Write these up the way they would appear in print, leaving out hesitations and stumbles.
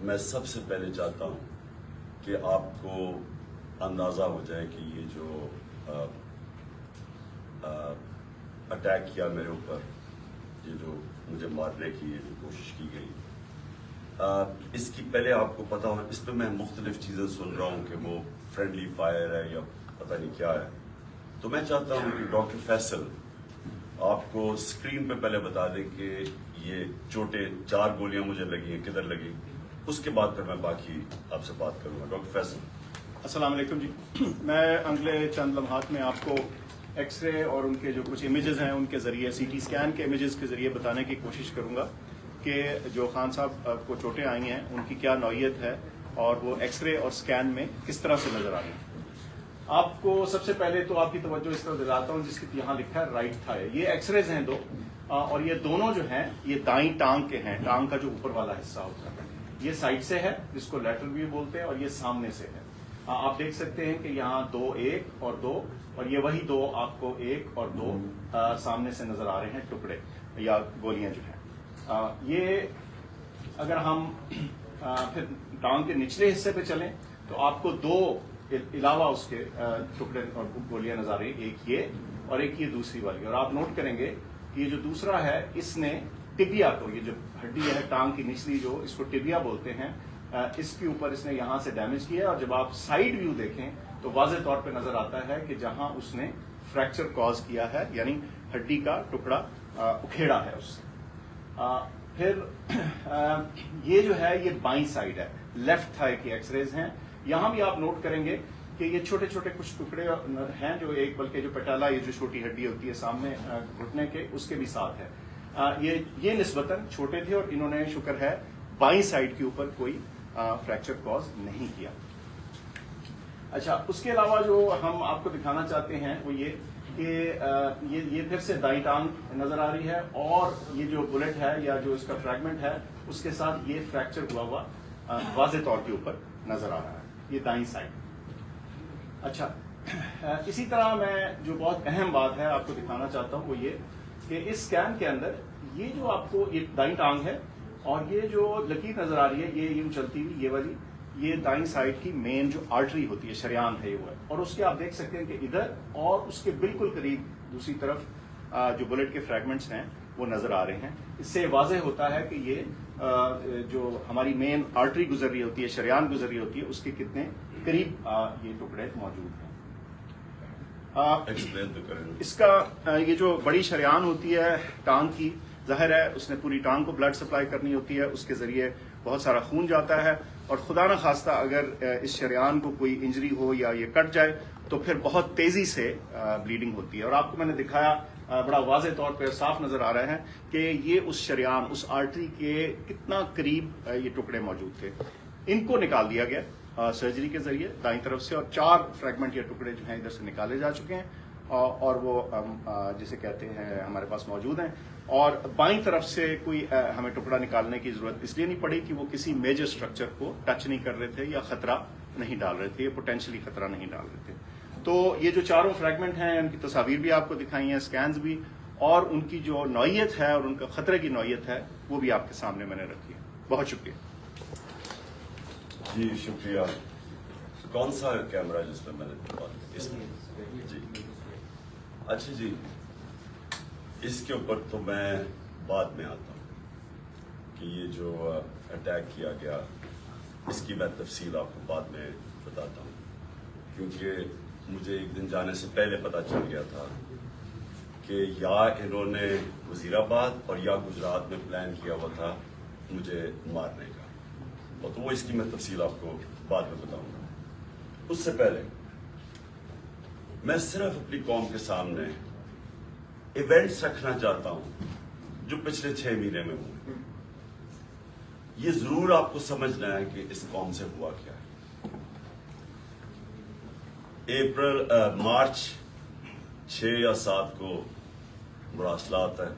میں سب سے پہلے چاہتا ہوں کہ آپ کو اندازہ ہو جائے کہ یہ جو اٹیک کیا میرے اوپر، یہ جو مجھے مارنے کی یہ جو کوشش کی گئی، اس کی پہلے آپ کو پتا ہو، اس پہ میں مختلف چیزیں سن رہا ہوں کہ وہ فرینڈلی فائر ہے یا پتہ نہیں کیا ہے. تو میں چاہتا ہوں کہ ڈاکٹر فیصل آپ کو اسکرین پہ پہلے بتا دیں کہ یہ چوٹیں 4 گولیاں مجھے لگی ہیں کدھر لگی، اس کے بعد پھر میں باقی آپ سے بات کروں گا. ڈاکٹر فیصل. السلام علیکم جی. میں اگلے چند لمحات میں آپ کو ایکس رے اور ان کے جو کچھ امیجز ہیں ان کے ذریعے، سی ٹی اسکین کے امیجز کے ذریعے بتانے کی کوشش کروں گا کہ جو خان صاحب کو چوٹیں آئی ہیں ان کی کیا نوعیت ہے اور وہ ایکس رے اور اسکین میں کس طرح سے نظر آ رہی ہیں. آپ کو سب سے پہلے تو آپ کی توجہ اس طرح دلاتا ہوں جس کی یہاں لکھا ہے رائٹ تھائی. یہ ایکس ریز ہیں 2 اور یہ دونوں جو ہیں یہ دائیں ٹانگ کے ہیں. ٹانگ کا جو اوپر والا حصہ ہوتا ہے یہ سائڈ سے ہے جس کو لیٹرل ویو بولتے ہیں، اور یہ سامنے سے ہے. آپ دیکھ سکتے ہیں کہ یہاں 2 1 اور 2 اور یہ وہی 2 آپ کو 1 اور 2 سامنے سے نظر آ رہے ہیں ٹکڑے یا گولیاں جو ہیں. یہ اگر ہم پھر ٹانگ کے نچلے حصے پہ چلیں تو آپ کو 2 علاوہ اس کے ٹکڑے اور گولیاں نظر آ رہی ہیں، ایک یہ اور ایک یہ دوسری والی. اور آپ نوٹ کریں گے کہ یہ جو دوسرا ہے اس نے ٹبیا کو، یہ جو ہڈی ہے ٹانگ کی نچلی جو اس کو ٹبیا بولتے ہیں، اس کے اوپر اس نے یہاں سے ڈیمیج کیا. اور جب آپ سائیڈ ویو دیکھیں تو واضح طور پہ نظر آتا ہے کہ جہاں اس نے فریکچر کاز کیا ہے، یعنی ہڈی کا ٹکڑا اکھیڑا ہے اس سے. پھر یہ جو ہے یہ بائیں سائڈ ہے، لیفٹ تھائی کی ایکس ریز ہیں. یہاں بھی آپ نوٹ کریں گے کہ یہ چھوٹے چھوٹے کچھ ٹکڑے ہیں جو ایک، بلکہ جو پٹالا یہ جو چھوٹی ہڈی ہوتی ہے سامنے گھٹنے کے اس کے بھی ساتھ ہے. یہ نسبتاً چھوٹے تھے اور انہوں نے شکر ہے بائیں سائڈ کے اوپر کوئی فریکچر کاز نہیں کیا. اچھا، اس کے علاوہ جو ہم آپ کو دکھانا چاہتے ہیں وہ یہ کہ یہ پھر سے دائیں ٹانگ نظر آ رہی ہے اور یہ جو بلٹ ہے یا جو اس کا فریگمنٹ ہے اس کے ساتھ یہ فریکچر ہوا واضح طور کے اوپر نظر آ رہا ہے، یہ دائیں سائڈ. اچھا، اسی طرح میں جو بہت اہم بات ہے آپ کو دکھانا چاہتا ہوں وہ یہ کہ اس اسکین کے اندر یہ جو آپ کو یہ دائیں ٹانگ ہے اور یہ جو لکیر نظر آ رہی ہے یہ یوں چلتی ہوئی، یہ والی یہ دائیں سائڈ کی مین جو آرٹری ہوتی ہے، شریان ہے وہ ہے. اور اس کے آپ دیکھ سکتے ہیں کہ ادھر اور اس کے بالکل قریب دوسری طرف جو بلٹ کے فریگمنٹس ہیں وہ نظر آ رہے ہیں. اس سے واضح ہوتا ہے کہ یہ جو ہماری مین آرٹری گزر رہی ہوتی ہے، شریان گزر رہی ہوتی ہے، اس کے کتنے قریب یہ ٹکڑے موجود ہیں. اس کا یہ جو بڑی شریان ہوتی ہے ٹانگ کی، ظاہر ہے اس نے پوری ٹانگ کو بلڈ سپلائی کرنی ہوتی ہے، اس کے ذریعے بہت سارا خون جاتا ہے اور خدا نہ خواستہ اگر اس شریان کو کوئی انجری ہو یا یہ کٹ جائے تو پھر بہت تیزی سے بلیڈنگ ہوتی ہے. اور آپ کو میں نے دکھایا بڑا واضح طور پہ صاف نظر آ رہا ہے کہ یہ اس شریان، اس آرٹری کے کتنا قریب یہ ٹکڑے موجود تھے. ان کو نکال دیا گیا سرجری کے ذریعے دائیں طرف سے، اور 4 فریگمنٹ یا ٹکڑے جو ہیں ادھر سے نکالے جا چکے ہیں اور وہ جسے کہتے ہیں ہمارے پاس موجود ہیں. اور بائیں طرف سے کوئی ہمیں ٹکڑا نکالنے کی ضرورت اس لیے نہیں پڑی کہ وہ کسی میجر اسٹرکچر کو ٹچ نہیں کر رہے تھے یا خطرہ نہیں ڈال رہے تھے، یا پوٹینشلی خطرہ نہیں ڈال رہے تھے. تو یہ جو 4 فریگمنٹ ہیں ان کی تصاویر بھی آپ کو دکھائی ہیں، اسکینز بھی، اور ان کی جو نوعیت ہے اور ان کا خطرے کی نوعیت ہے وہ بھی آپ کے سامنے میں نے رکھی ہے. بہت شکریہ. جی شکریہ. کون سا کیمرہ جس میں نے بات اس میں؟ جی اچھا جی، اس کے اوپر تو میں بعد میں آتا ہوں کہ یہ جو اٹیک کیا گیا اس کی میں تفصیل آپ کو بعد میں بتاتا ہوں، کیونکہ مجھے ایک دن جانے سے پہلے پتہ چل گیا تھا کہ یا انہوں نے وزیر آباد اور یا گجرات میں پلان کیا ہوا تھا مجھے مارنے کا، اور تو وہ اس کی میں تفصیل آپ کو بعد میں بتاؤں گا. اس سے پہلے میں صرف اپنی قوم کے سامنے ایونٹس رکھنا چاہتا ہوں جو پچھلے 6 مہینے میں ہوئے. یہ ضرور آپ کو سمجھنا ہے کہ اس قوم سے ہوا کیا ہے. مارچ 6 یا 7 کو مراسلات ہے.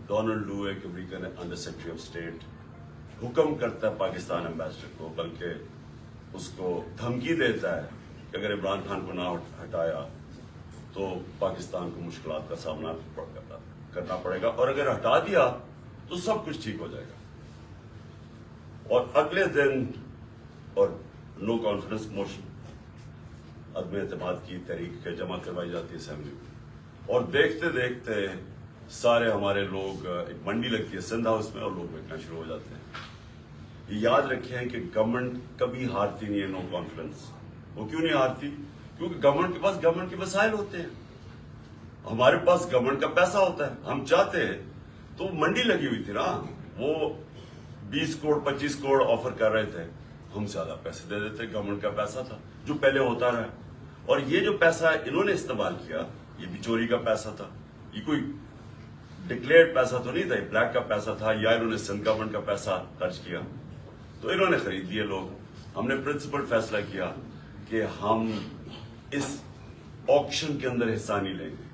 ڈونلڈ لو ایک American under secretary of state حکم کرتا ہے پاکستان ایمبیسڈر کو، بلکہ اس کو دھمکی دیتا ہے کہ اگر عمران خان کو نہ ہٹایا تو پاکستان کو مشکلات کا سامنا کرنا پڑے گا، اور اگر ہٹا دیا تو سب کچھ ٹھیک ہو جائے گا. اور اگلے دن اور نو کانفیڈنس موشن عدم اعتماد کی تحریک جمع کروائی جاتی ہے اسمبلی میں، اور دیکھتے دیکھتے سارے ہمارے لوگ، ایک منڈی لگتی ہے سندھ ہاؤس میں، اور لوگ بیٹھنا شروع ہو جاتے ہیں۔ یہ یاد رکھیں کہ گورنمنٹ کبھی ہارتی نہیں ہے نو کانفیڈنس۔ وہ کیوں نہیں ہارتی؟ کیونکہ گورنمنٹ کے پاس گورنمنٹ کے وسائل ہوتے ہیں، ہمارے پاس گورنمنٹ کا پیسہ ہوتا ہے۔ ہم چاہتے ہیں تو منڈی لگی ہوئی تھی نا، وہ 20 کروڑ 25 کروڑ آفر کر رہے تھے، ہم زیادہ پیسے دے دیتے، گورنمنٹ کا پیسہ تھا جو پہلے ہوتا رہا۔ اور یہ جو پیسہ انہوں نے استعمال کیا، یہ بھی چوری کا پیسہ تھا، یہ کوئی ڈکلیئرڈ پیسہ تو نہیں تھا، یہ بلیک کا پیسہ تھا، یا انہوں نے سندھ گورنمنٹ کا پیسہ خرچ کیا تو انہوں نے خرید لیے لوگ۔ ہم نے پرنسپل فیصلہ کیا کہ ہم اس آکشن کے اندر حصہ نہیں لیں گے،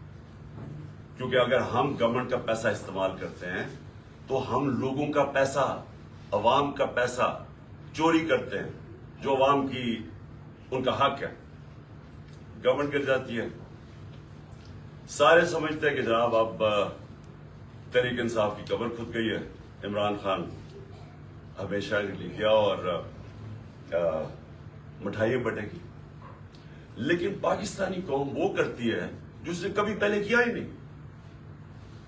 کیونکہ اگر ہم گورنمنٹ کا پیسہ استعمال کرتے ہیں تو ہم لوگوں کا پیسہ، عوام کا پیسہ چوری کرتے ہیں، جو عوام کی ان کا حق ہے۔ گورنمنٹ گر جاتی ہے۔ سارے سمجھتے ہیں کہ جناب اب تحریک انصاف کی قبر کھد گئی ہے، عمران خان ہمیشہ کے لیے گیا اور مٹھائیاں بٹے گی۔ لیکن پاکستانی قوم وہ کرتی ہے جو اس نے کبھی پہلے کیا ہی نہیں۔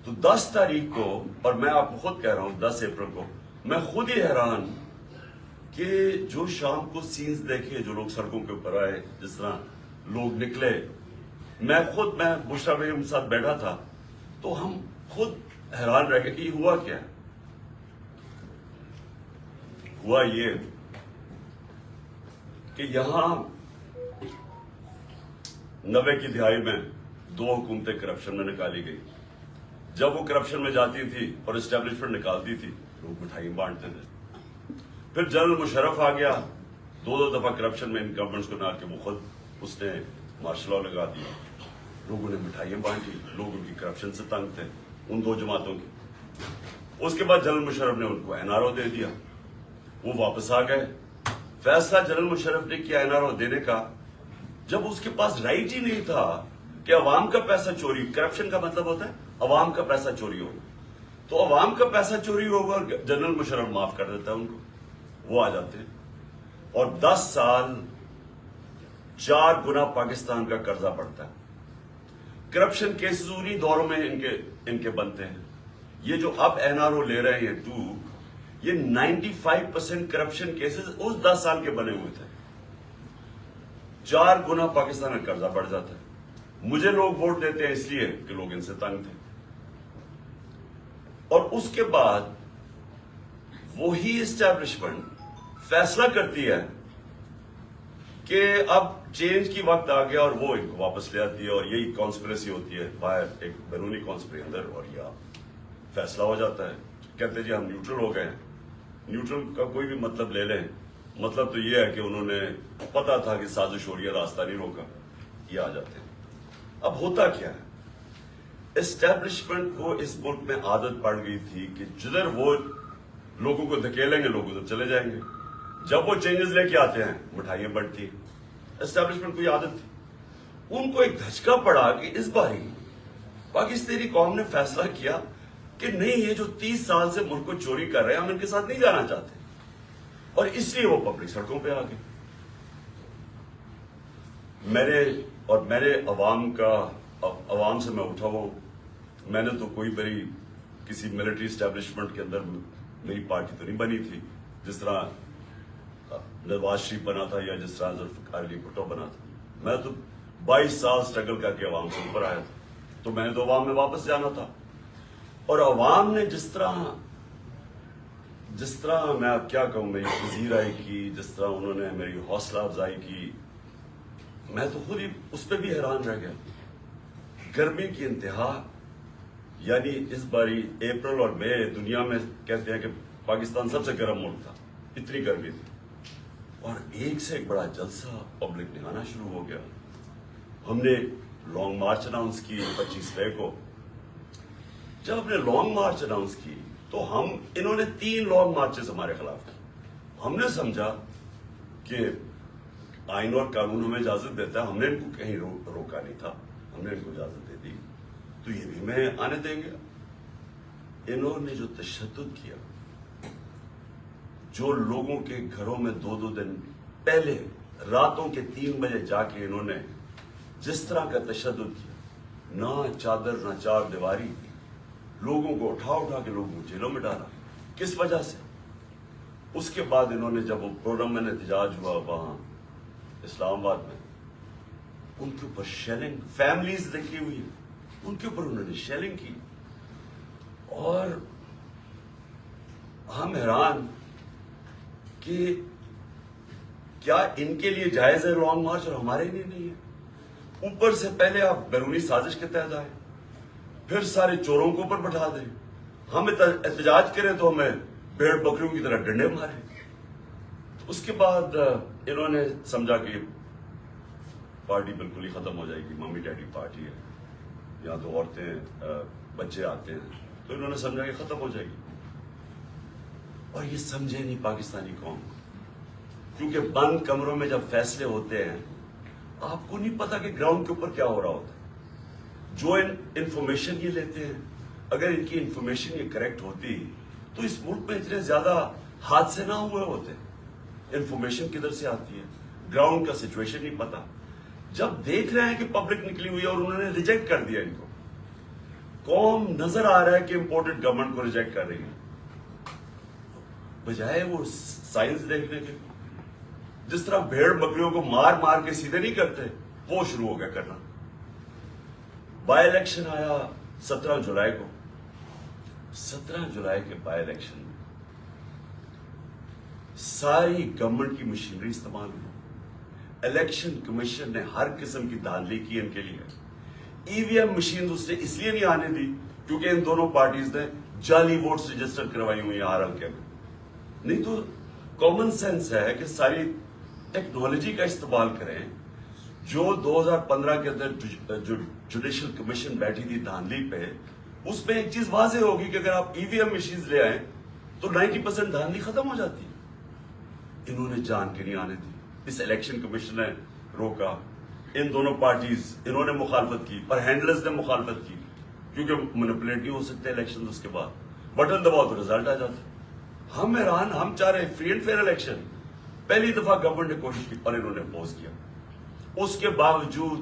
تو 10 تاریخ کو، اور میں آپ کو خود کہہ رہا ہوں 10 اپریل کو، میں خود ہی حیران کہ جو شام کو سینز دیکھے، جو لوگ سڑکوں کے اوپر آئے، جس طرح لوگ نکلے، میں بشرا بیگم کے ساتھ بیٹھا تھا تو ہم خود حیران رہ گئے کہ یہ ہوا کیا ہے۔ ہوا یہ کہ یہاں 90 کی دہائی میں 2 حکومتیں کرپشن میں نکالی گئی۔ جب وہ کرپشن میں جاتی تھی اور اسٹیبلشمنٹ نکالتی تھی، لوگ مٹھائی بانٹتے تھے۔ پھر جنرل مشرف آ گیا، 2 دفعہ کرپشن میں ان گورنمنٹس کو نہ کہ وہ خود اس نے مارشل لا لگا دیا، لوگوں نے مٹھائیاں بانٹی، لوگ ان کی کرپشن سے تنگ تھے، ان 2 جماعتوں کی۔ اس کے بعد جنرل مشرف نے ان کو این آر او دے دیا، وہ واپس آ گئے۔ فیصلہ جنرل مشرف نے کیا این آر او دینے کا، جب اس کے پاس رائٹ ہی نہیں تھا کہ عوام کا پیسہ چوری، کرپشن کا مطلب ہوتا ہے عوام کا پیسہ چوری ہوگا، تو عوام کا پیسہ چوری ہوگا، جنرل مشرف معاف کر دیتا ہے ان کو، وہ آ جاتے ہیں۔ اور 10 سال 4 گنا پاکستان کا قرضہ بڑھتا ہے۔ کرپشن کیسز انہی دوروں میں ان کے بنتے ہیں۔ یہ جو اب این آر او لے رہے ہیں 2، یہ 95% کرپشن کیسز اس 10 سال کے بنے ہوئے تھے۔ 4 گنا پاکستان کا قرضہ بڑھ جاتا ہے۔ مجھے لوگ ووٹ دیتے ہیں اس لیے کہ لوگ ان سے تنگ تھے۔ اور اس کے بعد وہی اسٹیبلشمنٹ فیصلہ کرتی ہے کہ اب چینج کی وقت آ گیا، اور وہ ان کو واپس لے آتی ہے، اور یہی کانسپریسی ہوتی ہے باہر، ایک بیرونی کانسپریسی اندر، اور یہ فیصلہ ہو جاتا ہے۔ کہتے جی ہم نیوٹرل ہو گئے ہیں۔ نیوٹرل کا کوئی بھی مطلب لے لیں، مطلب تو یہ ہے کہ انہوں نے پتا تھا کہ سازش ہو رہی ہے، راستہ نہیں روکا، یہ آ جاتے ہیں۔ اب ہوتا کیا ہے، اسٹیبلشمنٹ کو اس ملک میں عادت پڑ گئی تھی کہ جدھر وہ لوگوں کو دھکیلیں گے لوگ ادھر چلے جائیں گے۔ جب وہ چینجز لے کے آتے ہیں، مٹھائیاں بڑھتی ہیں۔ اسٹیبلشمنٹ کو یہ عادت تھی۔ ان کو ایک دھچکا پڑا کہ اس باری پاکستانی قوم نے فیصلہ کیا کہ نہیں، یہ جو 30 سال سے ملک کو چوری کر رہے ہیں، ہم ان کے ساتھ نہیں جانا چاہتے، اور اس لیے وہ پبلک سڑکوں پہ آ گئے۔ میرے عوام سے میں اٹھا ہوا ہوں۔ میں نے تو کوئی بڑی کسی ملٹری اسٹیبلشمنٹ کے اندر میری پارٹی تو نہیں بنی تھی، جس طرح نواز شریف بنا تھا یا جس طرح ذوالفقار علی بھٹو بنا تھا۔ میں تو 22 سال سٹرگل کر کے عوام سے اوپر آیا تھا، تو میں نے تو عوام میں واپس جانا تھا۔ اور عوام نے جس طرح میں اب کیا کہوں، میری پذیرائی کی، جس طرح انہوں نے میری حوصلہ افزائی کی، میں تو خود ہی اس پہ بھی حیران رہ گیا۔ گرمی کی انتہا، یعنی اس باری اپریل اور مئی دنیا میں کہتے ہیں کہ پاکستان سب سے گرم ملک تھا، اتنی گرمی تھی، اور ایک سے ایک بڑا جلسہ پبلک نے آنا شروع ہو گیا۔ ہم نے لانگ مارچ اناؤنس کی 25 مئی کو۔ جب ہم نے لانگ مارچ اناؤنس کی تو انہوں نے 3 لانگ مارچز ہمارے خلاف کی۔ ہم نے سمجھا کہ آئین اور قانون ہمیں اجازت دیتا ہے، ہم نے ان کو کہیں روکا نہیں تھا، ہم نے ان کو اجازت دے دی، تو یہ بھی میں آنے دیں گے۔ انہوں نے جو تشدد کیا، جو لوگوں کے گھروں میں 2 دن پہلے راتوں کے 3 بجے جا کے انہوں نے جس طرح کا تشدد کیا، نہ چادر نہ چار دیواری، لوگوں کو اٹھا کے لوگوں کو جیلوں میں ڈالا، کس وجہ سے؟ اس کے بعد انہوں نے جب وہ پروگرام احتجاج ہوا وہاں اسلام آباد میں، ان کے اوپر شیلنگ، فیملیز لکھی ہوئی ان کے اوپر انہوں نے شیلنگ کی، اور ہم حیران کہ کیا ان کے لیے جائز ہے لانگ مارچ اور ہمارے لیے نہیں ہے؟ اوپر سے پہلے آپ بیرونی سازش کے تحت آئے، پھر سارے چوروں کو اوپر بٹھا دیں، ہم احتجاج کریں تو ہمیں بھیڑ بکریوں کی طرح ڈنڈے مارے۔ تو اس کے بعد انہوں نے سمجھا کہ پارٹی بالکل ہی ختم ہو جائے گی، ممی ڈیڈی پارٹی ہے، یہاں تو عورتیں بچے آتے ہیں، تو انہوں نے سمجھا کہ ختم ہو جائے گی، اور یہ سمجھے نہیں پاکستانی قوم، کیونکہ بند کمروں میں جب فیصلے ہوتے ہیں آپ کو نہیں پتا کہ گراؤنڈ کے اوپر کیا ہو رہا ہوتا ہے۔ جو انفارمیشن یہ لیتے ہیں، اگر ان کی انفارمیشن یہ کریکٹ ہوتی تو اس ملک میں اتنے زیادہ حادثے نہ ہوئے ہوتے۔ انفارمیشن کدھر سے آتی ہے؟ گراؤنڈ کا سچویشن نہیں پتا۔ جب دیکھ رہے ہیں کہ پبلک نکلی ہوئی ہے اور انہوں نے ریجیکٹ کر دیا ان کو، قوم نظر آ رہا ہے کہ امپورٹنٹ گورنمنٹ کو ریجیکٹ کر رہی ہے، بجائے وہ سائنس دیکھنے کے، جس طرح بھیڑ بکریوں کو مار کے سیدھے نہیں کرتے، وہ شروع ہو گیا کرنا۔ بائی الیکشن آیا 17 جولائی کو، 17 جولائی کے بائی الیکشن میں ساری گورنمنٹ کی مشینری استعمال ہوئی، الیکشن کمیشن نے ہر قسم کی دھاندلی کی ان کے لیے۔ ای وی ایم مشین اس نے اس لیے نہیں آنے دی کیونکہ ان دونوں پارٹیز نے جعلی ووٹس رجسٹر کروائی ہوئی ہیں ہر حلقے میں، نہیں تو کامن سینس ہے کہ ساری ٹیکنالوجی کا استعمال کریں۔ جو 2015 کے اندر جو جوڈیشل کمیشن بیٹھی تھی دھاندلی پہ، اس میں ایک چیز واضح ہوگی کہ اگر آپ ای وی ایم مشینز لے آئیں تو 90% دھاندلی ختم ہو جاتی ہے۔ انہوں نے جان کے نہیں آنے دی، اس الیکشن کمیشن نے روکا، ان دونوں پارٹیز انہوں نے مخالفت کی اور ہینڈلرز نے مخالفت کی، کیونکہ مینیپولیٹ نہیں ہو سکتے الیکشن، اس کے بعد بٹن دباؤ تو رزلٹ آ جاتا۔ ہم حیران، ہم چاہ رہے فری اینڈ فیئر الیکشن، پہلی دفعہ گورنمنٹ نے کوشش کی اور انہوں نے اپوز کیا، اس کے باوجود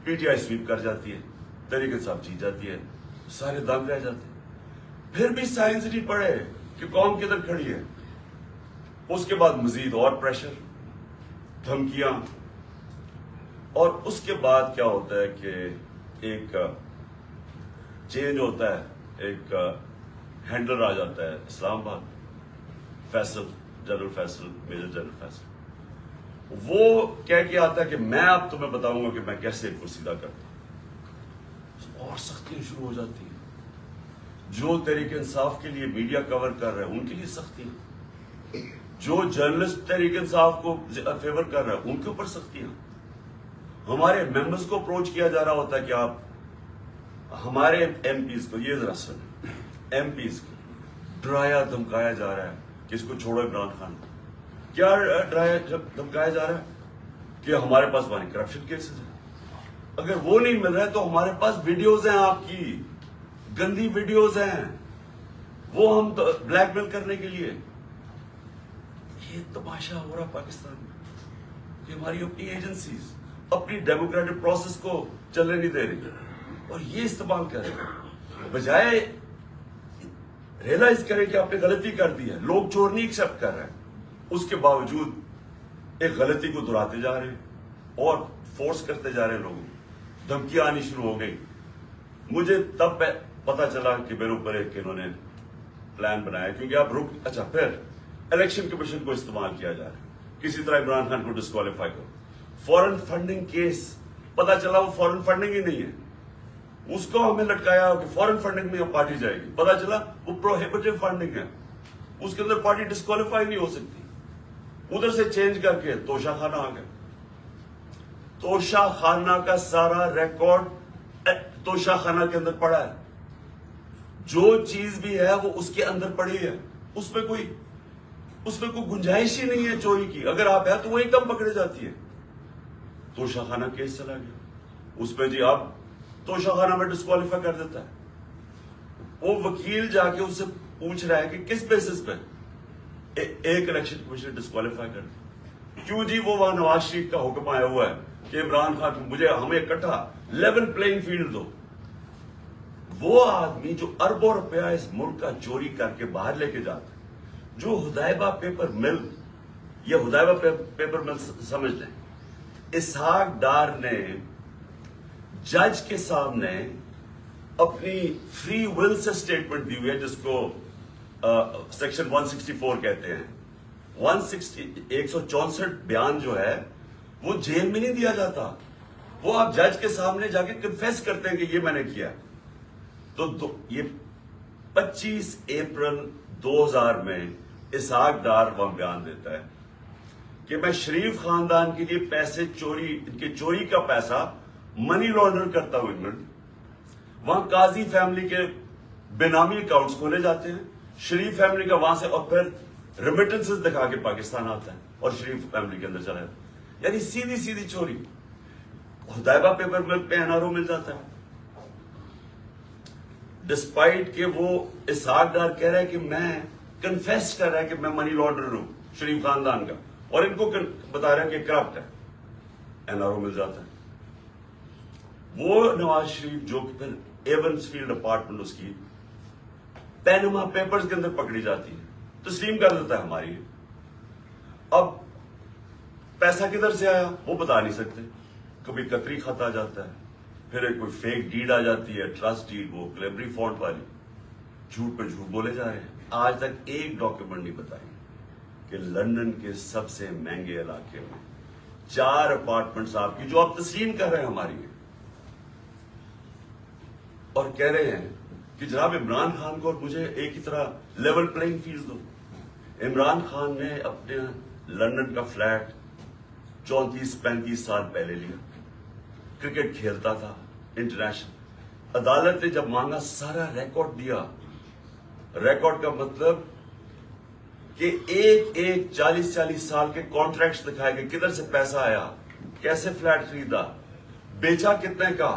پی ٹی آئی سویپ کر جاتی ہے، تحریک انصاف جیت جاتی ہے، سارے دنگ رہ جاتے ہیں۔ پھر بھی سائنس نہیں پڑھے کہ قوم کدھر کھڑی ہے۔ اس کے بعد مزید اور پریشر، دھمکیاں، اور اس کے بعد کیا ہوتا ہے کہ ایک چینج ہوتا ہے، ایک ہینڈلر آ جاتا ہے Islamabad, Faisal, general Faisal, major general Faisal, وہ کہہ کے آتا ہے کہ میں اب تمہیں بتاؤں گا کہ میں کیسے ان کو سیدھا کرتا ہوں، اور سختیاں شروع ہو جاتی ہیں۔ جو تحریک انصاف کے لیے میڈیا کور کر رہے ہیں ان کے لیے سختیاں، جو جرنلسٹ تحریک انصاف کو فیور کر رہے ہیں ان کے اوپر سختیاں۔ ہمارے ممبرز کو اپروچ کیا جا رہا ہوتا ہے کہ آپ ہمارے ایم پیز کو، یہ ذرا سن، ایم پیز کو ڈرایا دھمکایا جا رہا ہے کہ اس کو چھوڑو عمران خان۔ کیا ڈرایا دھمکایا جا رہا ہے کہ ہمارے پاس وہاں کرپشن کیسز ہیں، اگر وہ نہیں مل رہا ہے تو ہمارے پاس ویڈیوز ہیں، آپ کی گندی ویڈیوز ہیں، وہ ہم بلیک میل کرنے کے لیے۔ یہ تماشا ہو رہا پاکستان میں کہ ہماری اپنی ایجنسیز اپنی ڈیموکریٹک پروسیس کو چلنے نہیں دے رہی اور یہ استعمال کر رہے ہیں، بجائے ریئلائز کریں کہ آپ نے غلطی کر دی ہے۔ لوگ چور نہیں ایکسپٹ کر رہے ہیں، اس کے باوجود ایک غلطی کو دہراتے جا رہے ہیں اور فورس کرتے جا رہے ہیں، لوگوں دھمکیاں آنی شروع ہو گئی۔ مجھے تب پتا چلا کہ میرے اوپر ایک انہوں نے پلان بنایا، کیونکہ آپ اچھا پھر الیکشن کمیشن کو استعمال کیا جا رہا ہے کسی طرح عمران خان کو ڈسکوالیفائی کرو۔ فورن فنڈنگ کیس، پتا چلا وہ فورن فنڈنگ ہی نہیں ہے، اس کو ہمیں لٹکایا کہ فورن فنڈنگ میں پارٹی جائے گی، پتا چلا وہ پروہیبٹیو فنڈنگ ہے، اس کے اندر پارٹی ڈسکوالیفائی نہیں ہو سکتی۔ ادھر سے چینج کر کے توشہ خانہ آ گیا، توشہ خانہ کا سارا ریکارڈ توشہ خانہ کے اندر پڑا ہے، جو چیز بھی ہے وہ اس کے اندر پڑی ہے، اس میں کوئی گنجائش ہی نہیں ہے چوری کی، اگر آپ ہے تو وہ ایک دم پکڑے جاتی ہے۔ توشہ خانہ کیس چلا گیا، اس پہ جی آپ توشہ خانہ میں ڈسکوالیفائی کر دیتا ہے، وہ وکیل جا کے اس سے پوچھ رہا ہے کہ کس بیسس پہ، ایک الیکشن کمیشن ڈسکوالیفائی کر دی. کیوں جی؟ وہ وہاں نواز شریف کا حکم آیا ہوا ہے کہ عمران خان مجھے ہمیں اکٹھا لیول پلئنگ فیلڈ دو. وہ آدمی جو اربوں روپیہ اس ملک کا چوری کر کے باہر لے کے جاتا ہے، جو حدیبہ پیپر مل، یہ حدیبہ پیپر مل سمجھ لیں، اسحاق ڈار نے جج کے سامنے اپنی فری ول سے سٹیٹمنٹ دی ہوئی ہے، جس کو سیکشن 164 کہتے ہیں. 164 بیان جو ہے وہ جیل میں نہیں دیا جاتا، وہ آپ جج کے سامنے جا کے کنفیس کرتے ہیں کہ یہ میں نے کیا. تو یہ 25 اپریل 2000 میں اسحاق ڈار وہاں بیان دیتا ہے کہ میں شریف خاندان کے لیے پیسے چوری، ان کے چوری کا پیسہ منی لانڈر کرتا ہوں انگلینڈ. وہاں قاضی فیملی کے بینامی اکاؤنٹس کھولے جاتے ہیں، شریف فیملی کا وہاں سے، اور پھر ریمیٹنسز دکھا کے پاکستان آتا ہے اور شریف فیملی کے اندر چلا جاتا ہے. یعنی سیدھی سیدھی چوری. حدیبہ پیپر مل پہ NRO مل جاتا ہے، ڈسپائٹ کہ وہ اسحاق ڈار کہہ رہا ہے کہ میں کنفیس کر رہا ہے کہ میں منی لانڈرر ہوں شریف خاندان کا، اور ان کو بتا رہا ہے کہ کرپٹ ہے. NRO مل جاتا ہے. وہ نواز شریف جو کہ پھر ایونس فیلڈ اپارٹمنٹ اس کی پینما پیپرز کے اندر پکڑی جاتی ہے، تسلیم کر دیتا ہے ہماری. اب پیسہ کدھر سے آیا وہ بتا نہیں سکتے. کبھی قطری خط آ جاتا ہے، پھر ایک کوئی فیک ڈیڈ آ جاتی ہے، ٹرسٹ ڈیڈ، وہ کلیبری فونٹ والی. جھوٹ پہ جھوٹ بولے جا رہے ہیں. آج تک ایک ڈاکیومنٹ نہیں بتائی کہ لندن کے سب سے مہنگے علاقے میں 4 اپارٹمنٹس آپ کی جو آپ تسلیم کر رہے ہیں ہماری ہیں، اور کہہ رہے ہیں کہ جناب عمران خان کو اور مجھے ایک ہی طرح لیول پلئنگ فیلڈ دو. عمران خان نے اپنے لندن کا فلیٹ 34-35 سال پہلے لیا، کرکٹ کھیلتا تھا انٹرنیشنل. عدالت نے جب مانگا سارا ریکارڈ دیا. ریکارڈ کا مطلب کہ ایک 40 سال کے کانٹریکٹس دکھائے گئے، کدھر سے پیسہ آیا، کیسے فلیٹ خریدا، بیچا کتنے کا،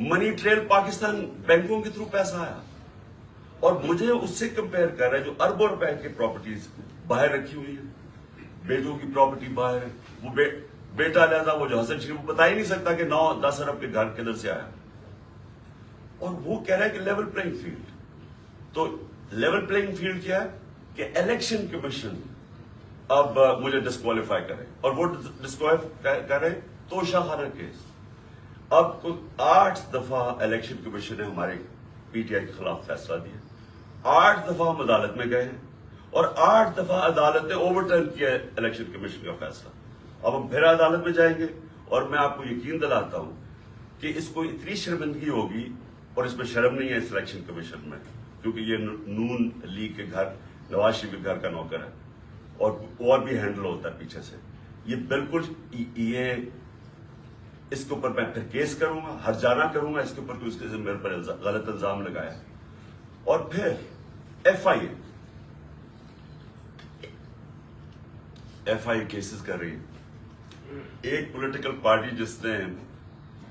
منی ٹریل پاکستان بینکوں کے تھرو پیسہ آیا. اور مجھے اس سے کمپیئر کر رہا ہے جو اربوں روپے کی پراپرٹیز باہر رکھی ہوئی ہیں. بیٹوں کی پراپرٹی باہر ہے، وہ بیٹا لیتا وہ جو حسن شریف بتا ہی نہیں سکتا کہ 9-10 ارب کے گھر کدھر سے آیا. اور وہ کہہ رہا ہے کہ لیول پلئنگ فیلڈ. تو لیول پلئنگ فیلڈ کیا ہے کہ الیکشن کمیشن اب مجھے ڈسکوالیفائی کرے، اور وہ ڈسکوالیفائی کرے توشہ خانہ کیس. اب 8 دفعہ الیکشن کمیشن نے ہمارے PTI کے خلاف فیصلہ دیا. 8 دفعہ ہم عدالت میں گئے ہیں، اور 8 دفعہ عدالت نے اوور ٹرن کیا ہے الیکشن کمیشن کا فیصلہ. اب ہم پھر عدالت میں جائیں گے، اور میں آپ کو یقین دلاتا ہوں کہ اس کو اتنی شرمندگی ہوگی، اور اس میں شرم نہیں ہے اس الیکشن کمیشن میں، کیونکہ یہ نون لیگ کے گھر، نواز شریف کے گھر کا نوکر ہے، اور بھی ہینڈل ہوتا ہے پیچھے سے. یہ بالکل یہ اس کے اوپر میں پھر کیس کروں گا، ہرجانہ کروں گا اس کے اوپر، کہ اس کے میرے پر غلط الزام لگایا. اور پھر FIA کیسز کر رہی ہے. ایک پولیٹیکل پارٹی جس نے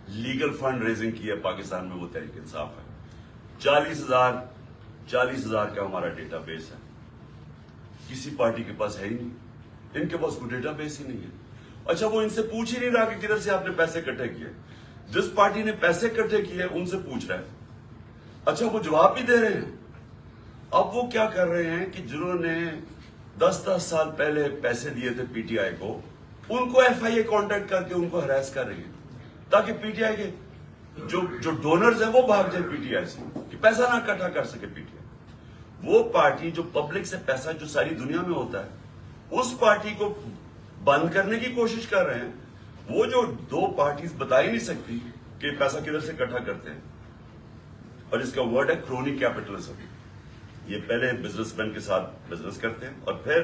لیگل فنڈ ریزنگ کی ہے پاکستان میں وہ تحریک انصاف ہے. 40,000 کا ہمارا ڈیٹا بیس ہے. کسی پارٹی کے پاس ہے ہی نہیں. ان کے پاس کوئی ڈیٹا بیس ہی نہیں ہے. اچھا وہ ان سے پوچھ ہی نہیں رہا کہ کدھر سے آپ نے پیسے اکٹھے کیے. جس پارٹی نے پیسے اکٹھے کیے ان سے پوچھ رہا ہے. اچھا وہ جواب بھی دے رہے ہیں. اب وہ کیا کر رہے ہیں کہ جنہوں نے 10 سال پہلے پیسے دیے تھے PTI کو، ان کو FIA کانٹیکٹ کر کے ان کو ہراس کر رہی ہے، تاکہ PTI کے جو ڈونرز ہیں وہ بھاگ جائیں PTI سے، کہ پیسہ نہ اکٹھا کر سکے PTI. وہ پارٹی جو پبلک سے پیسہ جو ساری دنیا میں ہوتا ہے، اس پارٹی کو بند کرنے کی کوشش کر رہے ہیں. وہ جو 2 پارٹیز بتا ہی نہیں سکتی کہ پیسہ کدھر سے اکٹھا کرتے ہیں. اور اس کا ورڈ ہے کرونی کیپٹلزم. یہ پہلے بزنس مین کے ساتھ بزنس کرتے ہیں، اور پھر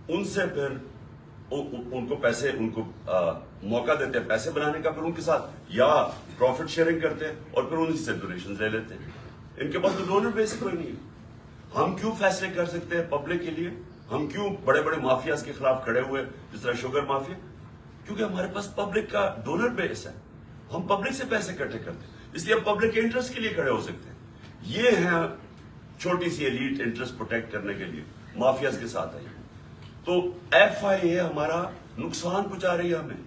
ان سے پھر ان کو پیسے، ان کو موقع دیتے ہیں پیسے بنانے کا، پھر ان کے ساتھ یا پروفٹ شیئرنگ کرتے ہیں، اور پھر ان سے ڈونیشن لے لیتے ہیں. ان کے پاس تو ڈونر بیس کوئی نہیں ہے. ہم کیوں فیصلے کر سکتے ہیں پبلک کے لیے؟ ہم کیوں بڑے بڑے مافیاز کے خلاف کھڑے ہوئے، جس طرح شوگر مافیا؟ کیونکہ ہمارے پاس پبلک کا ڈونر بیس ہے. ہم پبلک سے پیسے اکٹھے کرتے ہیں، اس لیے ہم پبلک کے انٹرسٹ کے لیے کھڑے ہو سکتے ہیں. یہ ہے چھوٹی سی ایلیٹ انٹرسٹ پروٹیکٹ کرنے کے لیے مافیاز کے ساتھ آئی. تو FIA ہمارا نقصان پہنچا رہی ہے ہمیں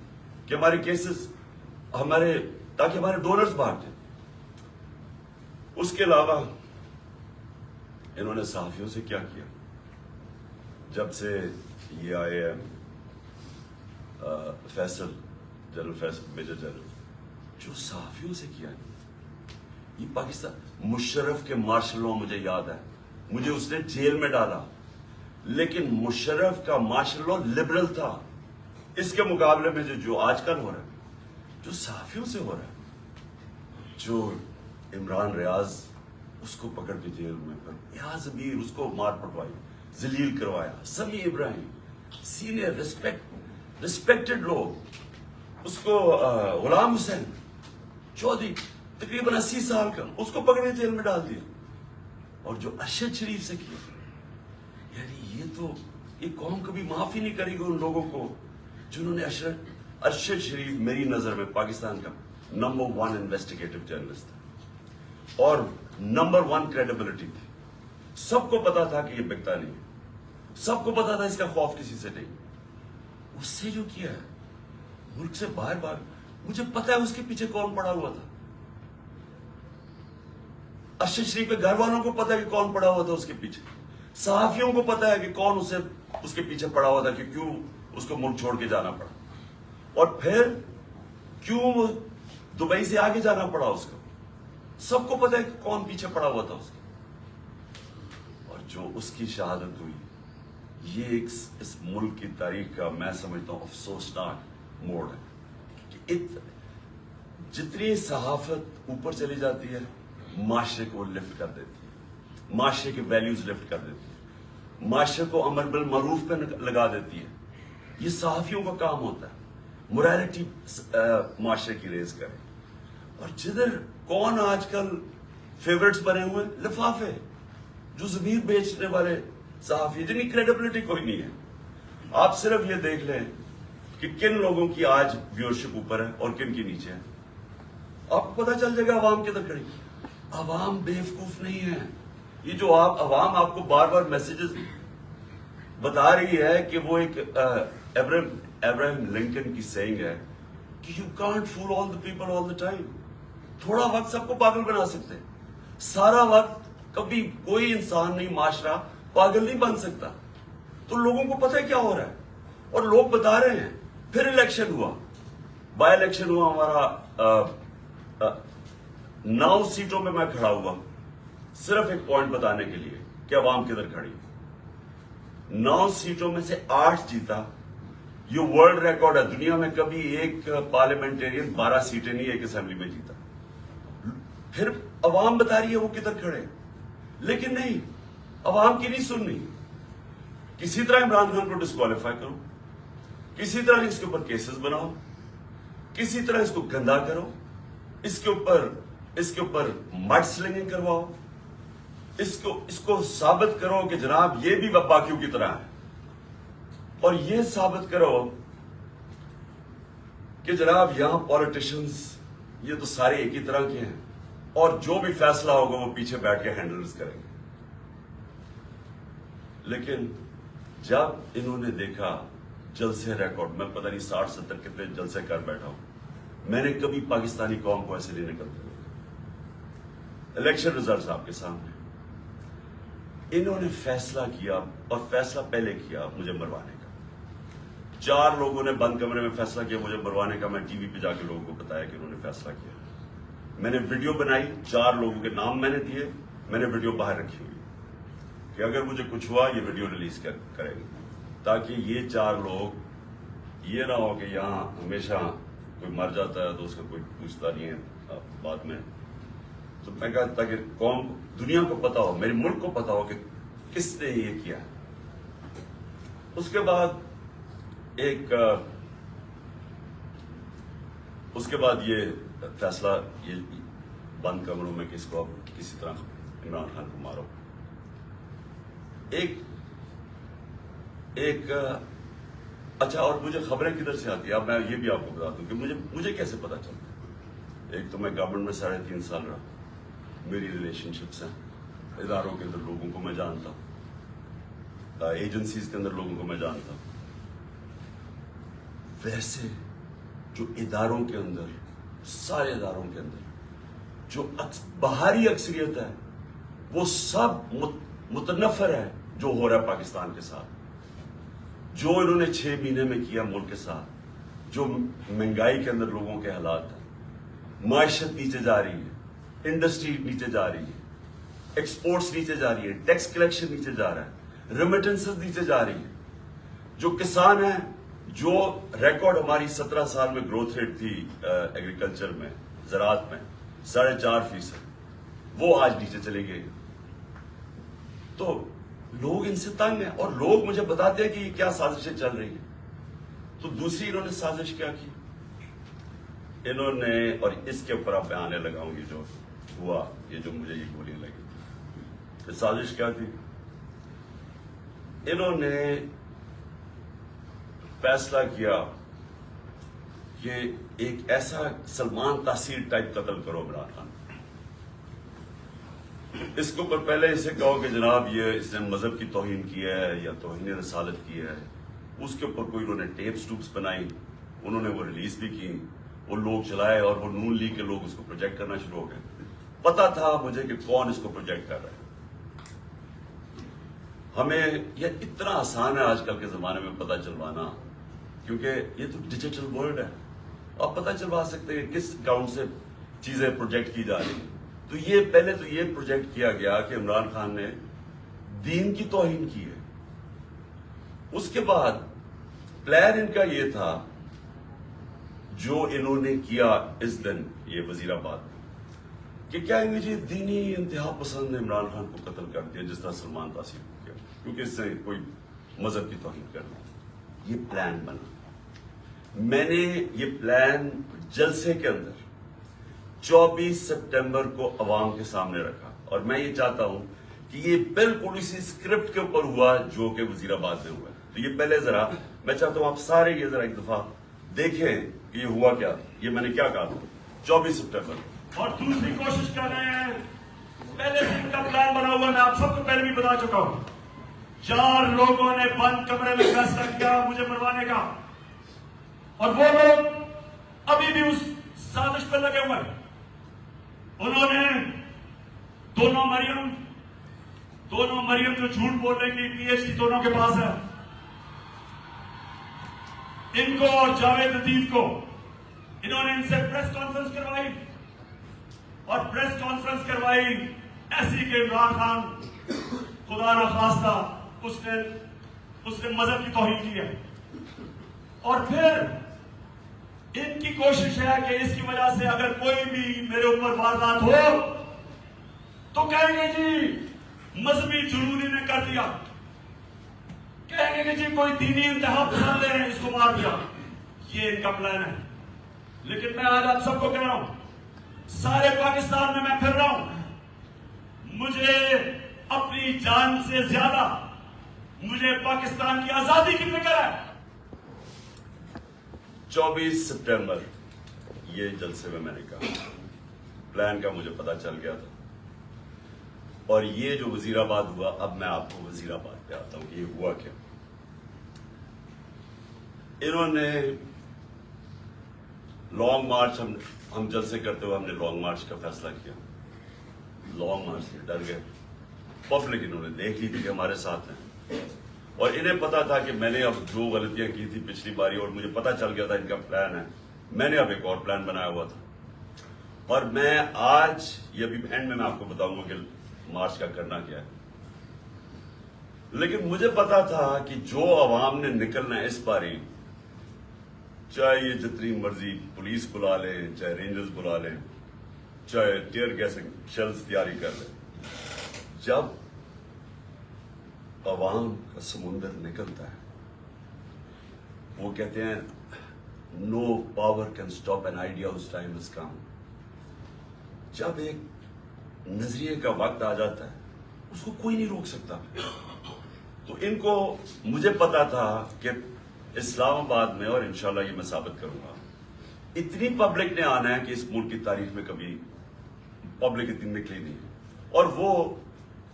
کہ ہمارے کیسز ہمارے تاکہ ہمارے ڈونرز بھاگ جائیں. اس کے علاوہ انہوں نے صحافیوں سے کیا کیا جب سے یہ آئے ہیں Faisal general Faisal major general, جو صحافیوں سے کیا یہ پاکستان مشرف کے مارشل لا مجھے یاد ہے, مجھے اس نے جیل میں ڈالا, لیکن مشرف کا مارشل لا لبرل تھا. اس کے مقابلے میں جو آج کل ہو رہا ہے, جو صحافیوں سے ہو رہا ہے, جو عمران ریاض اس کو پکڑ کے جیل میں ریاض امیر اس کو مار پٹوائی, ذلیل کروایا, سمیع ابراہیم سینئر ریسپیکٹڈ لوگ, اس کو غلام حسین چودھری تقریباً 80 سال کا, اس کو پکڑ کے جیل میں ڈال دیا. اور جو ارشد شریف سے کیا, یعنی یہ تو یہ قوم کبھی معافی نہیں کرے گی ان لوگوں کو جنہوں نے ارشد شریف میری نظر میں پاکستان کا نمبر 1 انویسٹیگیٹو جرنلسٹ تھا اور نمبر 1 کریڈیبلٹی تھی. سب کو پتا تھا کہ یہ بکتا نہیں ہے, سب کو پتا تھا اس کا خوف کسی سے نہیں. اس سے جو کیا ہے ملک سے باہر مجھے پتا ہے اس کے پیچھے کون پڑا ہوا تھا. ارشد شریف کے گھر والوں کو پتا ہے کہ کون پڑا ہوا تھا اس کے پیچھے, صحافیوں کو پتا ہے کہ کون اس کے پیچھے پڑا ہوا تھا کہ کیوں اس کو ملک چھوڑ کے جانا پڑا, اور پھر کیوں دبئی سے آگے جانا پڑا اس کو. سب کو پتا ہے کہ کون پیچھے پڑا ہوا تھا اس کے. اور جو اس کی شہادت ہوئی, یہ اس ملک کی تاریخ کا میں سمجھتا ہوں افسوسناک موڑ ہے کہ جتنی صحافت اوپر چلی جاتی ہے معاشرے کو لفٹ کر دیتی ہے, معاشرے کے ویلیوز لفٹ کر دیتی ہے, معاشرے کو امر بالمعروف پہ لگا دیتی ہے. یہ صحافیوں کا کام ہوتا ہے موریلٹی معاشرے کی ریز کرے. اور جدھر کون آج کل فیورٹس بنے ہوئے, لفافے, جو ضمیر بیچنے والے صحافی جنہیں کریڈیبلٹی کوئی نہیں ہے. آپ صرف یہ دیکھ لیں کہ کن لوگوں کی آج ویورشپ اوپر ہے اور کن کی نیچے ہے, آپ کو پتا چل جائے گا عوام کدھر کھڑی. عوام بیوقوف نہیں ہے. یہ جو عوام آپ کو بار بار میسیجز بتا رہی ہے کہ وہ ایک ابراہیم لنکن کی سینگ ہے کہ you can't fool all the people all the time. تھوڑا وقت سب کو پاگل بنا سکتے, سارا وقت کبھی کوئی انسان نہیں, معاشرہ پاگل نہیں بن سکتا. تو لوگوں کو پتہ ہے کیا ہو رہا ہے اور لوگ بتا رہے ہیں. پھر الیکشن ہوا, بائی الیکشن ہوا ہمارا 9 سیٹوں میں کھڑا ہوا صرف ایک پوائنٹ بتانے کے لیے کہ عوام کدھر کھڑی. 9 سیٹوں میں سے 8 جیتا. یہ ورلڈ ریکارڈ ہے, دنیا میں کبھی ایک پارلیمنٹرین 12 سیٹیں نہیں ایک اسمبلی میں جیتا. پھر عوام بتا رہی ہے وہ کدھر کھڑے, لیکن نہیں, عوام کی نہیں سننی. کسی طرح عمران خان کو ڈسکوالیفائی کرو, کسی طرح اس کے اوپر کیسز بناؤ, کسی طرح اس کو گندا کرو, اس کے اوپر مڈ سلنگنگ کرواؤ, اس کو ثابت کرو کہ جناب یہ بھی باقیوں کی طرح ہے, اور یہ ثابت کرو کہ جناب یہاں پالیٹیشنز یہ تو سارے ایک ہی طرح کے ہیں اور جو بھی فیصلہ ہوگا وہ پیچھے بیٹھ کے ہینڈلز کریں گے. لیکن جب انہوں نے دیکھا جلسے ریکارڈ, میں پتہ نہیں 60-70 کتنے جلسے کر بیٹھا ہوں, میں نے کبھی پاکستانی قوم کو ایسے نہیں نکلتے. الیکشن ریزلٹس آپ کے سامنے, انہوں نے فیصلہ کیا, اور فیصلہ پہلے کیا مجھے مروانے کا. 4 لوگوں نے بند کمرے میں فیصلہ کیا مجھے مروانے کا. میں ٹی وی پہ جا کے لوگوں کو بتایا کہ انہوں نے فیصلہ کیا. میں نے ویڈیو بنائی, 4 لوگوں کے نام میں نے دیے, میں نے ویڈیو باہر رکھی ہوئی کہ اگر مجھے کچھ ہوا یہ ویڈیو ریلیز کریں گے, تاکہ یہ 4 لوگ یہ نہ ہو کہ یہاں ہمیشہ کوئی مر جاتا ہے تو اس کا کوئی پوچھتا نہیں ہے بعد میں. تو میں کہا تاکہ قوم کو, دنیا کو پتا ہو, میرے ملک کو پتا ہو کہ کس نے یہ کیا. اس کے بعد یہ فیصلہ, یہ بند کمروں میں کس کو کسی طرح عمران خان کو مارو. اچھا, اور مجھے خبریں کدھر سے آتی ہیں, اب میں یہ بھی آپ کو بتا دوں کہ مجھے کیسے پتا چلتا. ایک تو میں گورنمنٹ میں 3.5 سال رہا, میری ریلیشن شپس ہیں اداروں کے اندر, لوگوں کو میں جانتا ہوں. ایجنسیز کے اندر لوگوں کو میں جانتا ہوں. ویسے جو اداروں کے اندر، سارے اداروں کے اندر جو باہری اکثریت ہے وہ سب متنفر ہے جو ہو رہا ہے پاکستان کے ساتھ. جو انہوں نے 6 مہینے میں کیا ملک کے ساتھ، جو مہنگائی کے اندر لوگوں کے حالات ہیں، معیشت نیچے جا رہی ہے، انڈسٹری نیچے جا رہی ہے، ایکسپورٹس نیچے جا رہی ہے، ٹیکس کلیکشن نیچے جا رہا ہے، ریمیٹنسز نیچے جا رہی ہے. جو کسان ہیں، جو ریکارڈ ہماری 17 سال میں گروتھ ریٹ تھی ایگریکلچر میں، زراعت میں 4.5%، وہ آج نیچے چلے گئے. تو لوگ ان سے تنگ ہیں، اور لوگ مجھے بتاتے ہیں کہ یہ کیا سازشیں چل رہی ہیں. تو دوسری انہوں نے سازش کیا کی، انہوں نے، اور اس کے اوپر اب میں آنے لگا ہوں، یہ جو ہوا، یہ جو مجھے یہ گولیاں لگی، یہ سازش کیا تھی. انہوں نے فیصلہ کیا کہ ایک ایسا سلمان تاثیر ٹائپ قتل کرو عمران خان. اس کے اوپر پہلے اسے کہو کہ جناب یہ اس نے مذہب کی توہین کی ہے یا توہین رسالت کی ہے. اس کے اوپر کوئی انہوں نے ٹیپس بنائی، انہوں نے وہ ریلیز بھی کی، وہ لوگ چلائے، اور وہ نون لیگ کے لوگ اس کو پروجیکٹ کرنا شروع ہو گئے. پتا تھا مجھے کہ کون اس کو پروجیکٹ کر رہا ہے. ہمیں یہ اتنا آسان ہے آج کل کے زمانے میں پتہ چلوانا، کیونکہ یہ تو ڈیجیٹل ورلڈ ہے. آپ پتہ چلوا سکتے ہیں کس اکاؤنٹ سے چیزیں پروجیکٹ کی جا رہی ہیں. تو یہ پہلے تو یہ پروجیکٹ کیا گیا کہ عمران خان نے دین کی توہین کی ہے. اس کے بعد پلان ان کا یہ تھا، جو انہوں نے کیا اس دن یہ وزیر آباد میں، کہ کیا انہیں جی دینی انتہا پسند نے عمران خان کو قتل کر دیا جس طرح سلمان تاثیر کو کیا، کیونکہ اس سے کوئی مذہب کی توہین کرنا. یہ پلان بنا. میں نے یہ پلان جلسے کے اندر 24 سپٹمبر کو عوام کے سامنے رکھا، اور میں یہ چاہتا ہوں کہ یہ بالکل اسی اسکرپٹ کے اوپر ہوا جو کہ وزیر آباد میں ہوا. تو یہ پہلے ذرا میں چاہتا ہوں آپ سارے یہ ذرا ایک دفعہ دیکھیں کہ یہ ہوا کیا، یہ میں نے کیا کہا تھا 24 سپٹمبر. اور دوسری کوشش کر رہے ہیں، پہلے سے ان کا پلان بنا ہوا، میں آپ سب کو پہلے بھی بتا چکا ہوں. 4 لوگوں نے بند کمرے میں فیصلہ کیا مجھے مروانے کا، اور وہ لوگ ابھی بھی اس سازش پہ لگے ہوئے ہیں. انہوں نے دونوں مریم جو جھوٹ بولنے کی PhD دونوں کے پاس ہے، ان کو اور جاوید لطیف کو، انہوں نے ان سے پریس کانفرنس کروائی، اور پریس کانفرنس کروائی ایسی کہ عمران خان خدا نہ خواستہ اس نے مذہب کی توہین کی ہے. اور پھر ان کی کوشش ہے کہ اس کی وجہ سے اگر کوئی بھی میرے اوپر واردات ہو تو کہیں گے جی مذہبی جنونی نے کر دیا، کہیں گے کہ جی کوئی دینی انتہا پسند ہے اس کو مار دیا. یہ ان کا پلان ہے. لیکن میں آج آپ سب کو کہہ رہا ہوں، سارے پاکستان میں پھر رہا ہوں، مجھے اپنی جان سے زیادہ مجھے پاکستان کی آزادی کی فکر ہے. 24 سپٹمبر یہ جلسے میں نے کہا، پلان کا مجھے پتا چل گیا تھا. اور یہ جو وزیر آباد ہوا، اب میں آپ کو وزیر آباد پہ آتا ہوں کہ یہ ہوا کیا. انہوں نے لانگ مارچ، ہم جلسے کرتے ہوئے ہم نے لانگ مارچ کا فیصلہ کیا. لانگ مارچ سے ڈر گئے. پبلک انہوں نے دیکھ لی تھی کہ ہمارے ساتھ ہیں، اور انہیں پتا تھا کہ میں نے اب جو غلطیاں کی تھی پچھلی باری، اور مجھے پتا چل گیا تھا ان کا پلان ہے، میں نے اب ایک اور پلان بنایا ہوا تھا. اور میں آج یہ ابھی اینڈ میں آپ کو بتاؤں گا کہ مارچ کا کرنا کیا ہے. لیکن مجھے پتا تھا کہ جو عوام نے نکلنا ہے اس باری، چاہے یہ جتنی مرضی پولیس بلا لیں، چاہے رینجرز بلا لیں، چاہے ٹیئر گیسنگ شیلز تیاری کر لیں، جب عوام کا سمندر نکلتا ہے، وہ کہتے ہیں no power can stop an idea whose time has come. جب ایک نظریے کا وقت آ جاتا ہے اس کو کوئی نہیں روک سکتا. تو ان کو مجھے پتا تھا کہ اسلام آباد میں، اور انشاءاللہ یہ میں ثابت کروں گا، اتنی پبلک نے آنا ہے کہ اس ملک کی تاریخ میں کبھی پبلک اتنی نکلی نہیں. اور وہ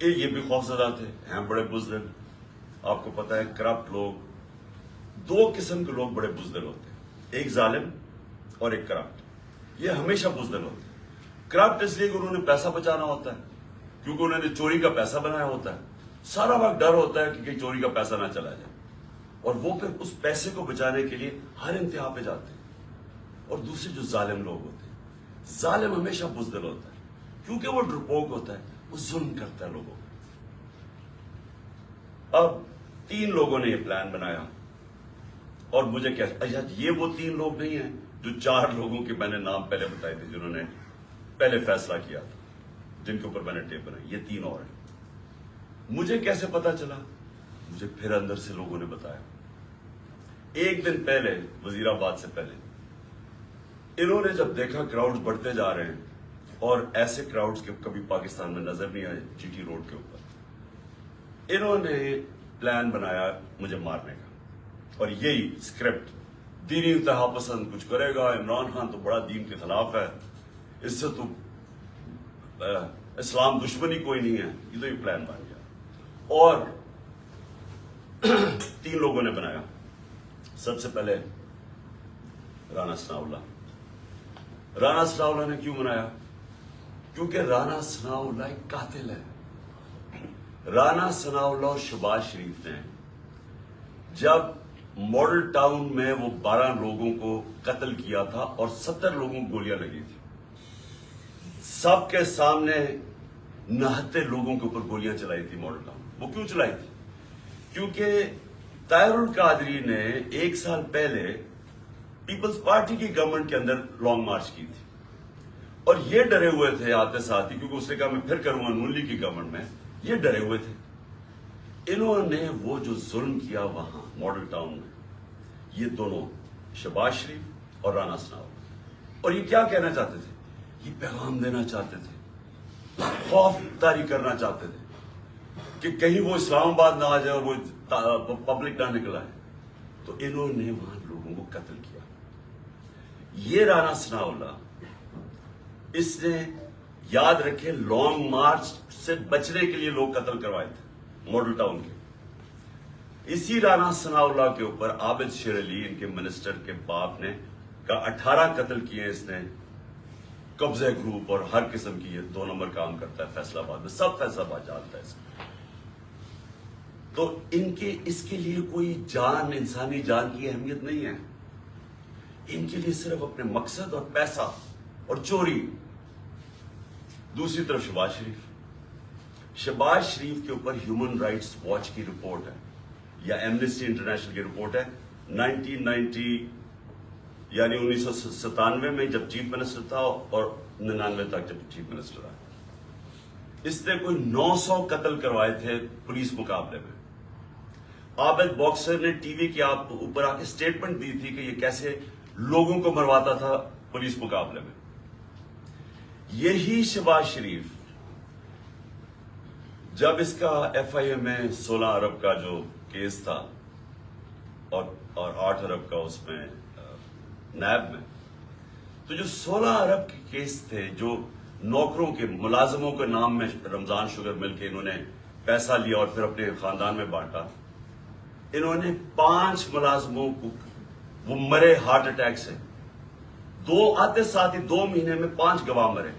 یہ بھی خوفزدہ تھے، ہیں بڑے بزدل، آپ کو پتا ہے کرپٹ لوگ, دو قسم کے لوگ بڑے بزدل ہوتے ہیں, ایک ظالم اور ایک کرپٹ. یہ ہمیشہ بزدل ہوتے ہیں. کرپٹ اس لیے کہ انہوں نے پیسہ بچانا ہوتا ہے, کیونکہ انہوں نے چوری کا پیسہ بنایا ہوتا ہے. سارا وقت ڈر ہوتا ہے کہ کہیں چوری کا پیسہ نہ چلا جائے, اور وہ پھر اس پیسے کو بچانے کے لیے ہر انتہا پہ جاتے ہیں. اور دوسرے جو ظالم لوگ ہوتے ہیں, ظالم ہمیشہ بزدل ہوتا ہے کیونکہ وہ ڈرپوک ہوتا ہے, وہ ظلم کرتا ہے لوگوں کو. اب 3 لوگوں نے یہ پلان بنایا, اور مجھے کیا یہ وہ 3 لوگ نہیں ہیں جو 4 لوگوں کے میں نے نام پہلے بتائے تھے جنہوں نے پہلے فیصلہ کیا تھا, جن کے اوپر میں نے ٹیپ بنائی. یہ 3 اور ہیں. مجھے کیسے پتا چلا؟ مجھے پھر اندر سے لوگوں نے بتایا. ایک دن پہلے, وزیر آباد سے پہلے, انہوں نے جب دیکھا کراؤڈز بڑھتے جا رہے ہیں, اور ایسے کراؤڈز کے کبھی پاکستان میں نظر نہیں آئے جی ٹی روڈ کے اوپر, انہوں نے پلان بنایا مجھے مارنے کا. اور یہی اسکرپٹ, دینی انتہا پسند کچھ کرے گا, عمران خان تو بڑا دین کے خلاف ہے, اس سے تو اسلام دشمنی کوئی نہیں ہے. یہ تو یہ پلان بن گیا. اور 3 لوگوں نے بنایا. سب سے پہلے رانا ثناءاللہ. رانا ثناءاللہ نے کیوں بنایا؟ کیونکہ رانا ثناءاللہ ایک قاتل ہے. رانا ثناءاللہ اور شہباز شریف نے جب ماڈل ٹاؤن میں وہ 12 لوگوں کو قتل کیا تھا اور 70 لوگوں کو گولیاں لگی تھی, سب کے سامنے نہتے لوگوں کے اوپر گولیاں چلائی تھی ماڈل ٹاؤن. وہ کیوں چلائی تھی؟ کیونکہ طاہر القادری نے 1 سال پہلے پیپلز پارٹی کی گورنمنٹ کے اندر لانگ مارچ کی تھی, اور یہ ڈرے ہوئے تھے آتے ساتھ ہی, کیونکہ اس نے کہا میں پھر کروں گا نون لیگ کی گورنمنٹ میں. یہ ڈرے ہوئے تھے. انہوں نے وہ جو ظلم کیا وہاں ماڈل ٹاؤن میں, یہ دونوں شہباز شریف اور رانا ثناءاللہ, اور یہ کیا کہنا چاہتے تھے؟ یہ پیغام دینا چاہتے تھے, خوف طاری کرنا چاہتے تھے کہ کہیں وہ اسلام آباد نہ آ جائے اور وہ پبلک نہ نکل آئے. تو انہوں نے وہاں لوگوں کو قتل کیا. یہ رانا ثناءاللہ, اس نے یاد رکھے لانگ مارچ سے بچنے کے لیے لوگ قتل کروائے تھے ماڈل ٹاؤن کے. اسی رانا ثناءاللہ کے اوپر عابد شیر علی, ان کے منسٹر کے باپ نے, کا 18 قتل کیے اس نے. قبضہ گروپ اور ہر قسم کی یہ 2 نمبر کام کرتا ہے فیصلہ آباد میں, سب فیصلہ آباد جانتا ہے اس کو. تو ان کے اس کے لیے کوئی جان, انسانی جان کی اہمیت نہیں ہے. ان کے لیے صرف اپنے مقصد اور پیسہ اور چوری. دوسری طرف شہباز شریف کے اوپر ہیومن رائٹس واچ کی رپورٹ ہے, یا ایمنسٹی انٹرنیشنل کی رپورٹ ہے 1990 یعنی 1997 میں جب چیف منسٹر تھا, اور 99 تک جب چیف منسٹر رہا. اس نے کوئی 900 قتل کروائے تھے پولیس مقابلے میں. عابد باکسر نے ٹی وی کے اوپر آ کے اسٹیٹمنٹ دی تھی کہ یہ کیسے لوگوں کو مرواتا تھا پولیس مقابلے میں. یہی شہباز شریف جب اس کا ایف آئی اے میں 16 ارب کا جو کیس تھا اور 8 ارب کا اس میں نیب میں, تو جو 16 ارب کے کیس تھے جو نوکروں کے ملازموں کے نام میں رمضان شوگر مل کے انہوں نے پیسہ لیا اور پھر اپنے خاندان میں بانٹا, انہوں نے 5 ملازموں کو وہ مرے ہارٹ اٹیک سے. 2 آتے ساتھ ہی 2 مہینے میں 5 گواہ مرے.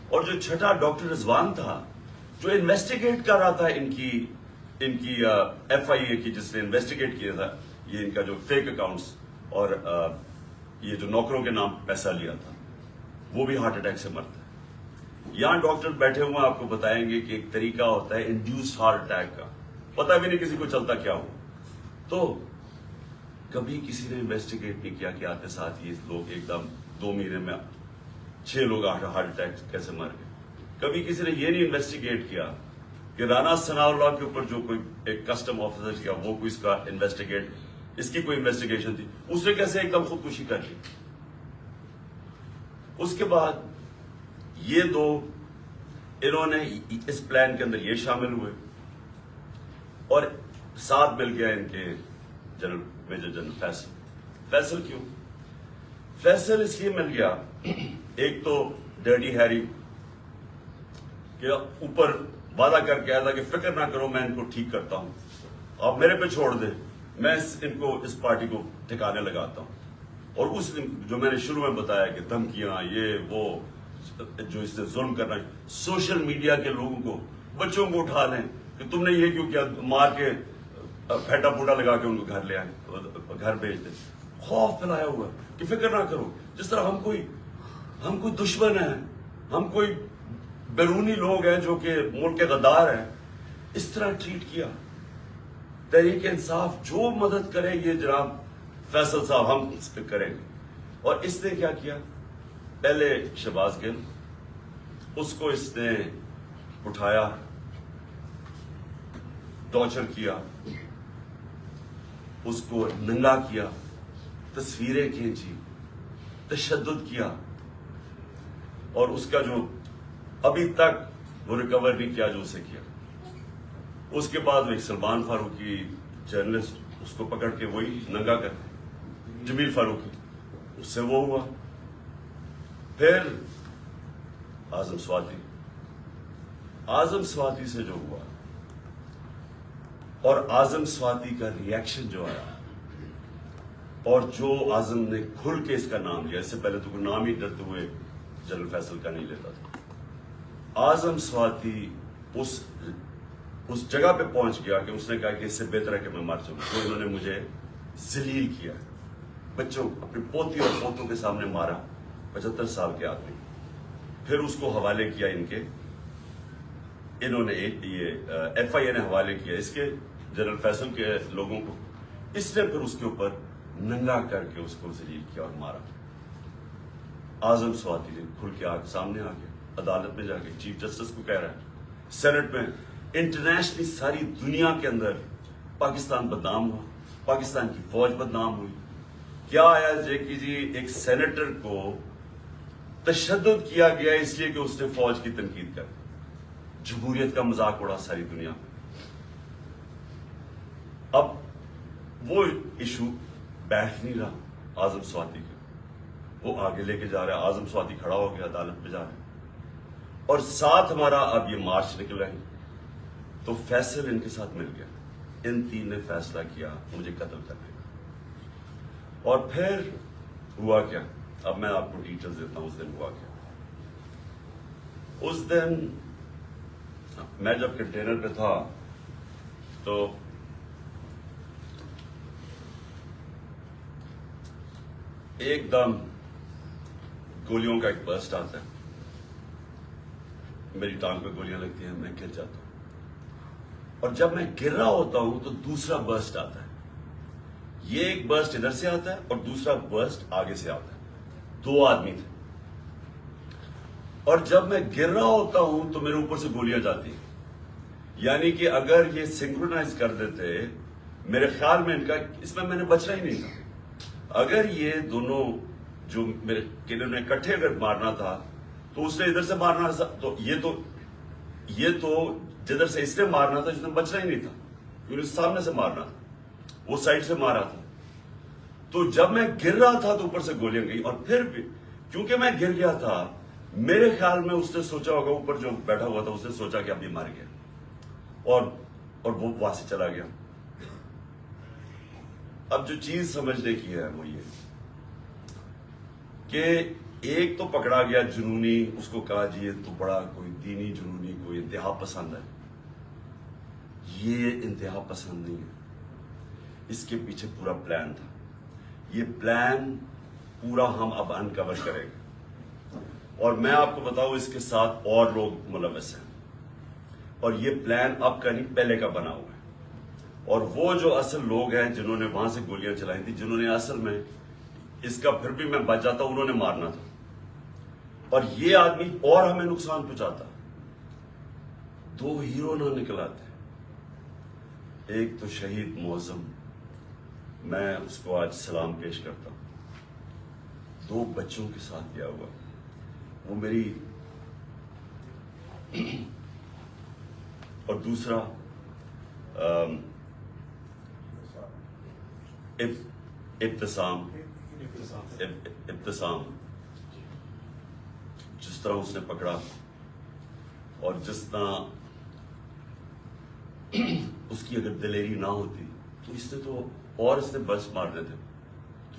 اور جو چھٹا ڈاکٹر رضوان تھا جو انویسٹیگیٹ کر رہا تھا ان کی ایف آئی اے کی, جس نے انویسٹیگیٹ کیا تھا یہ ان کا جو فیک اکاؤنٹس اور یہ جو نوکروں کے نام پیسہ لیا تھا, وہ بھی ہارٹ اٹیک سے مرتا ہے. یہاں ڈاکٹر بیٹھے ہوئے آپ کو بتائیں گے کہ ایک طریقہ ہوتا ہے انڈیوسڈ ہارٹ اٹیک کا, پتہ بھی نہیں کسی کو چلتا کیا ہو. تو کبھی کسی نے انویسٹیگیٹ نہیں کیا کہ آتے ساتھ یہ لوگ ایک دم 2 مہینے میں 6 لوگ ہارٹ اٹیک کیسے مر گئے. کبھی کسی نے یہ نہیں انویسٹیگیٹ کیا کہ رانا ثناءاللہ کے اوپر جو کوئی ایک کسٹم آفیسر کیا وہ کوئی اس کا انویسٹیگیٹ, اس کی کوئی انویسٹیگیشن تھی, اس نے کیسے ایک دم خودکشی کر لی. اس کے بعد یہ 2 انہوں نے اس پلان کے اندر یہ شامل ہوئے, اور ساتھ مل گیا ان کے جنرل میجر جنرل فیصل. کیوں فیصل اس لیے مل گیا, ایک تو ڈرٹی ہیری کہ اوپر وعدہ کر کے آیا تھا کہ فکر نہ کرو میں ان کو ٹھیک کرتا ہوں, آپ میرے پہ چھوڑ دیں, میں ان کو اس پارٹی کو ٹھکانے لگاتا ہوں. اور اس جو میں نے شروع میں بتایا کہ دھمکیاں یہ وہ جو اس سے ظلم کرنا ہے, سوشل میڈیا کے لوگوں کو, بچوں کو اٹھا لیں کہ تم نے یہ کیوں کیا, مار کے پھیٹا پھوٹا لگا کے ان کو گھر لے آئے, گھر بھیج دیں. خوف پھیلایا ہوا کہ فکر نہ کرو, جس طرح ہم کوئی دشمن ہیں, ہم کوئی بیرونی لوگ ہیں جو کہ ملک کے غدار ہیں, اس طرح ٹریٹ کیا. تحریک انصاف جو مدد کرے یہ جناب فیصل صاحب ہم کریں گے. اور اس نے کیا کیا, پہلے شہباز گل, اس کو اس نے اٹھایا, ٹارچر کیا, اس کو ننگا کیا, تصویریں کھینچی, تشدد کیا, اور اس کا جو ابھی تک وہ ریکور نہیں کیا جو اسے کیا. اس کے بعد ایک سلمان فاروقی جرنلسٹ, اس کو پکڑ کے وہی ننگا کرتے, جمیل فاروقی, اس سے وہ ہوا. پھر اعظم سواتی سے جو ہوا, اور اعظم سواتی کا ریئیکشن جو آیا, اور جو اعظم نے کھل کے اس کا نام لیا, اس سے پہلے تو کوئی نام ہی ڈرتے ہوئے جنرل فیصل کا نہیں لیتا تھا. اعظم سواتی اس جگہ پہ پہنچ گیا کہ اس نے کہا کہ اس سے بہتر ہے کہ میں مر جاؤں. تو انہوں نے مجھے ذلیل کیا, بچوں اپنی پوتی اور پوتوں کے سامنے مارا, 75 سال کے آدمی. پھر اس کو حوالے کیا انہوں نے یہ ایف آئی اے نے حوالے کیا اس کے جنرل فیصل کے لوگوں کو. اس نے پھر اس کے اوپر ننگا کر کے اس کو ذلیل کیا اور مارا. اعظم سواتی نے کھل کے سامنے آ گیا, عدالت میں جا کے چیف جسٹس کو کہہ رہا ہے, سینٹ میں, انٹرنیشنلی ساری دنیا کے اندر پاکستان بدنام ہوا, پاکستان کی فوج بدنام ہوئی. کیا آیا کہ جی ایک سینیٹر کو تشدد کیا گیا اس لیے کہ اس نے فوج کی تنقید کر, جمہوریت کا مذاق اڑا ساری دنیا میں. اب وہ ایشو بیٹھ نہیں رہا اعظم سواتی کا, وہ آگے لے کے جا رہا ہے. اعظم سواتی کھڑا ہو گیا, عدالت میں جا رہا ہے, اور ساتھ ہمارا اب یہ مارچ نکل رہے ہیں. تو فیصل ان کے ساتھ مل گیا, ان تین نے فیصلہ کیا مجھے قتل کرنے کا. اور پھر ہوا کیا, اب میں آپ کو ڈیٹیلز دیتا ہوں. اس دن ہوا کیا, اس دن میں جب کنٹینر پہ تھا تو ایک دم گولیوں کا ایک برسٹ آتا ہے, میری ٹانگ پہ گولیاں لگتی ہیں, میں گر جاتا ہوں. اور جب میں گر رہا ہوتا ہوں تو دوسرا برسٹ آتا ہے. یہ ایک برسٹ ادھر سے آتا ہے اور دوسرا برسٹ آگے سے آتا ہے. 2 آدمی تھے, اور جب میں گر رہا ہوتا ہوں تو میرے اوپر سے گولیاں جاتی ہیں. یعنی کہ اگر یہ سنکرونائز کر دیتے, میرے خیال میں ان کا اس میں نے بچنا ہی نہیں تھا. اگر یہ دونوں جو میرے کلر نے اکٹھے اگر مارنا تھا تو اس نے ادھر سے مارنا تھا, تو یہ تو جدھر سے اس نے مارنا تھا, جس نے بچنا ہی نہیں تھا, کیونکہ سامنے سے مارنا تھا, وہ سائڈ سے مارا تھا. تو جب میں گر رہا تھا تو اوپر سے گولیاں گئی, اور پھر بھی کیونکہ میں گر گیا تھا, میرے خیال میں اس نے سوچا ہوگا, اوپر جو بیٹھا ہوا تھا اس نے سوچا کہ اب یہ مر گیا, اور وہ وہاں سے چلا گیا. اب جو چیز سمجھنے کی ہے وہ یہ کہ ایک تو پکڑا گیا جنونی, اس کو کہا جی یہ تو بڑا کوئی دینی جنونی, کوئی انتہا پسند ہے. یہ انتہا پسند نہیں ہے, اس کے پیچھے پورا پلان تھا. یہ پلان پورا ہم اب انکور کریں گے, اور میں آپ کو بتاؤں اس کے ساتھ اور لوگ ملوث ہیں, اور یہ پلان اب کا نہیں پہلے کا بنا ہوا ہے. اور وہ جو اصل لوگ ہیں جنہوں نے وہاں سے گولیاں چلائی تھی, جنہوں نے اصل میں اس کا پھر بھی میں بچ جاتا, انہوں نے مارنا تھا, اور یہ آدمی اور ہمیں نقصان پہنچاتا. 2 ہیرو نہ نکل آتے, ایک تو شہید معظم, میں اس کو آج سلام پیش کرتا ہوں, 2 بچوں کے ساتھ گیا ہوا, وہ میری, اور دوسرا ابتسام, جس طرح اس نے پکڑا, اور جس طرح اس کی اگر دلیری نہ ہوتی تو اس نے بس مارنے تھے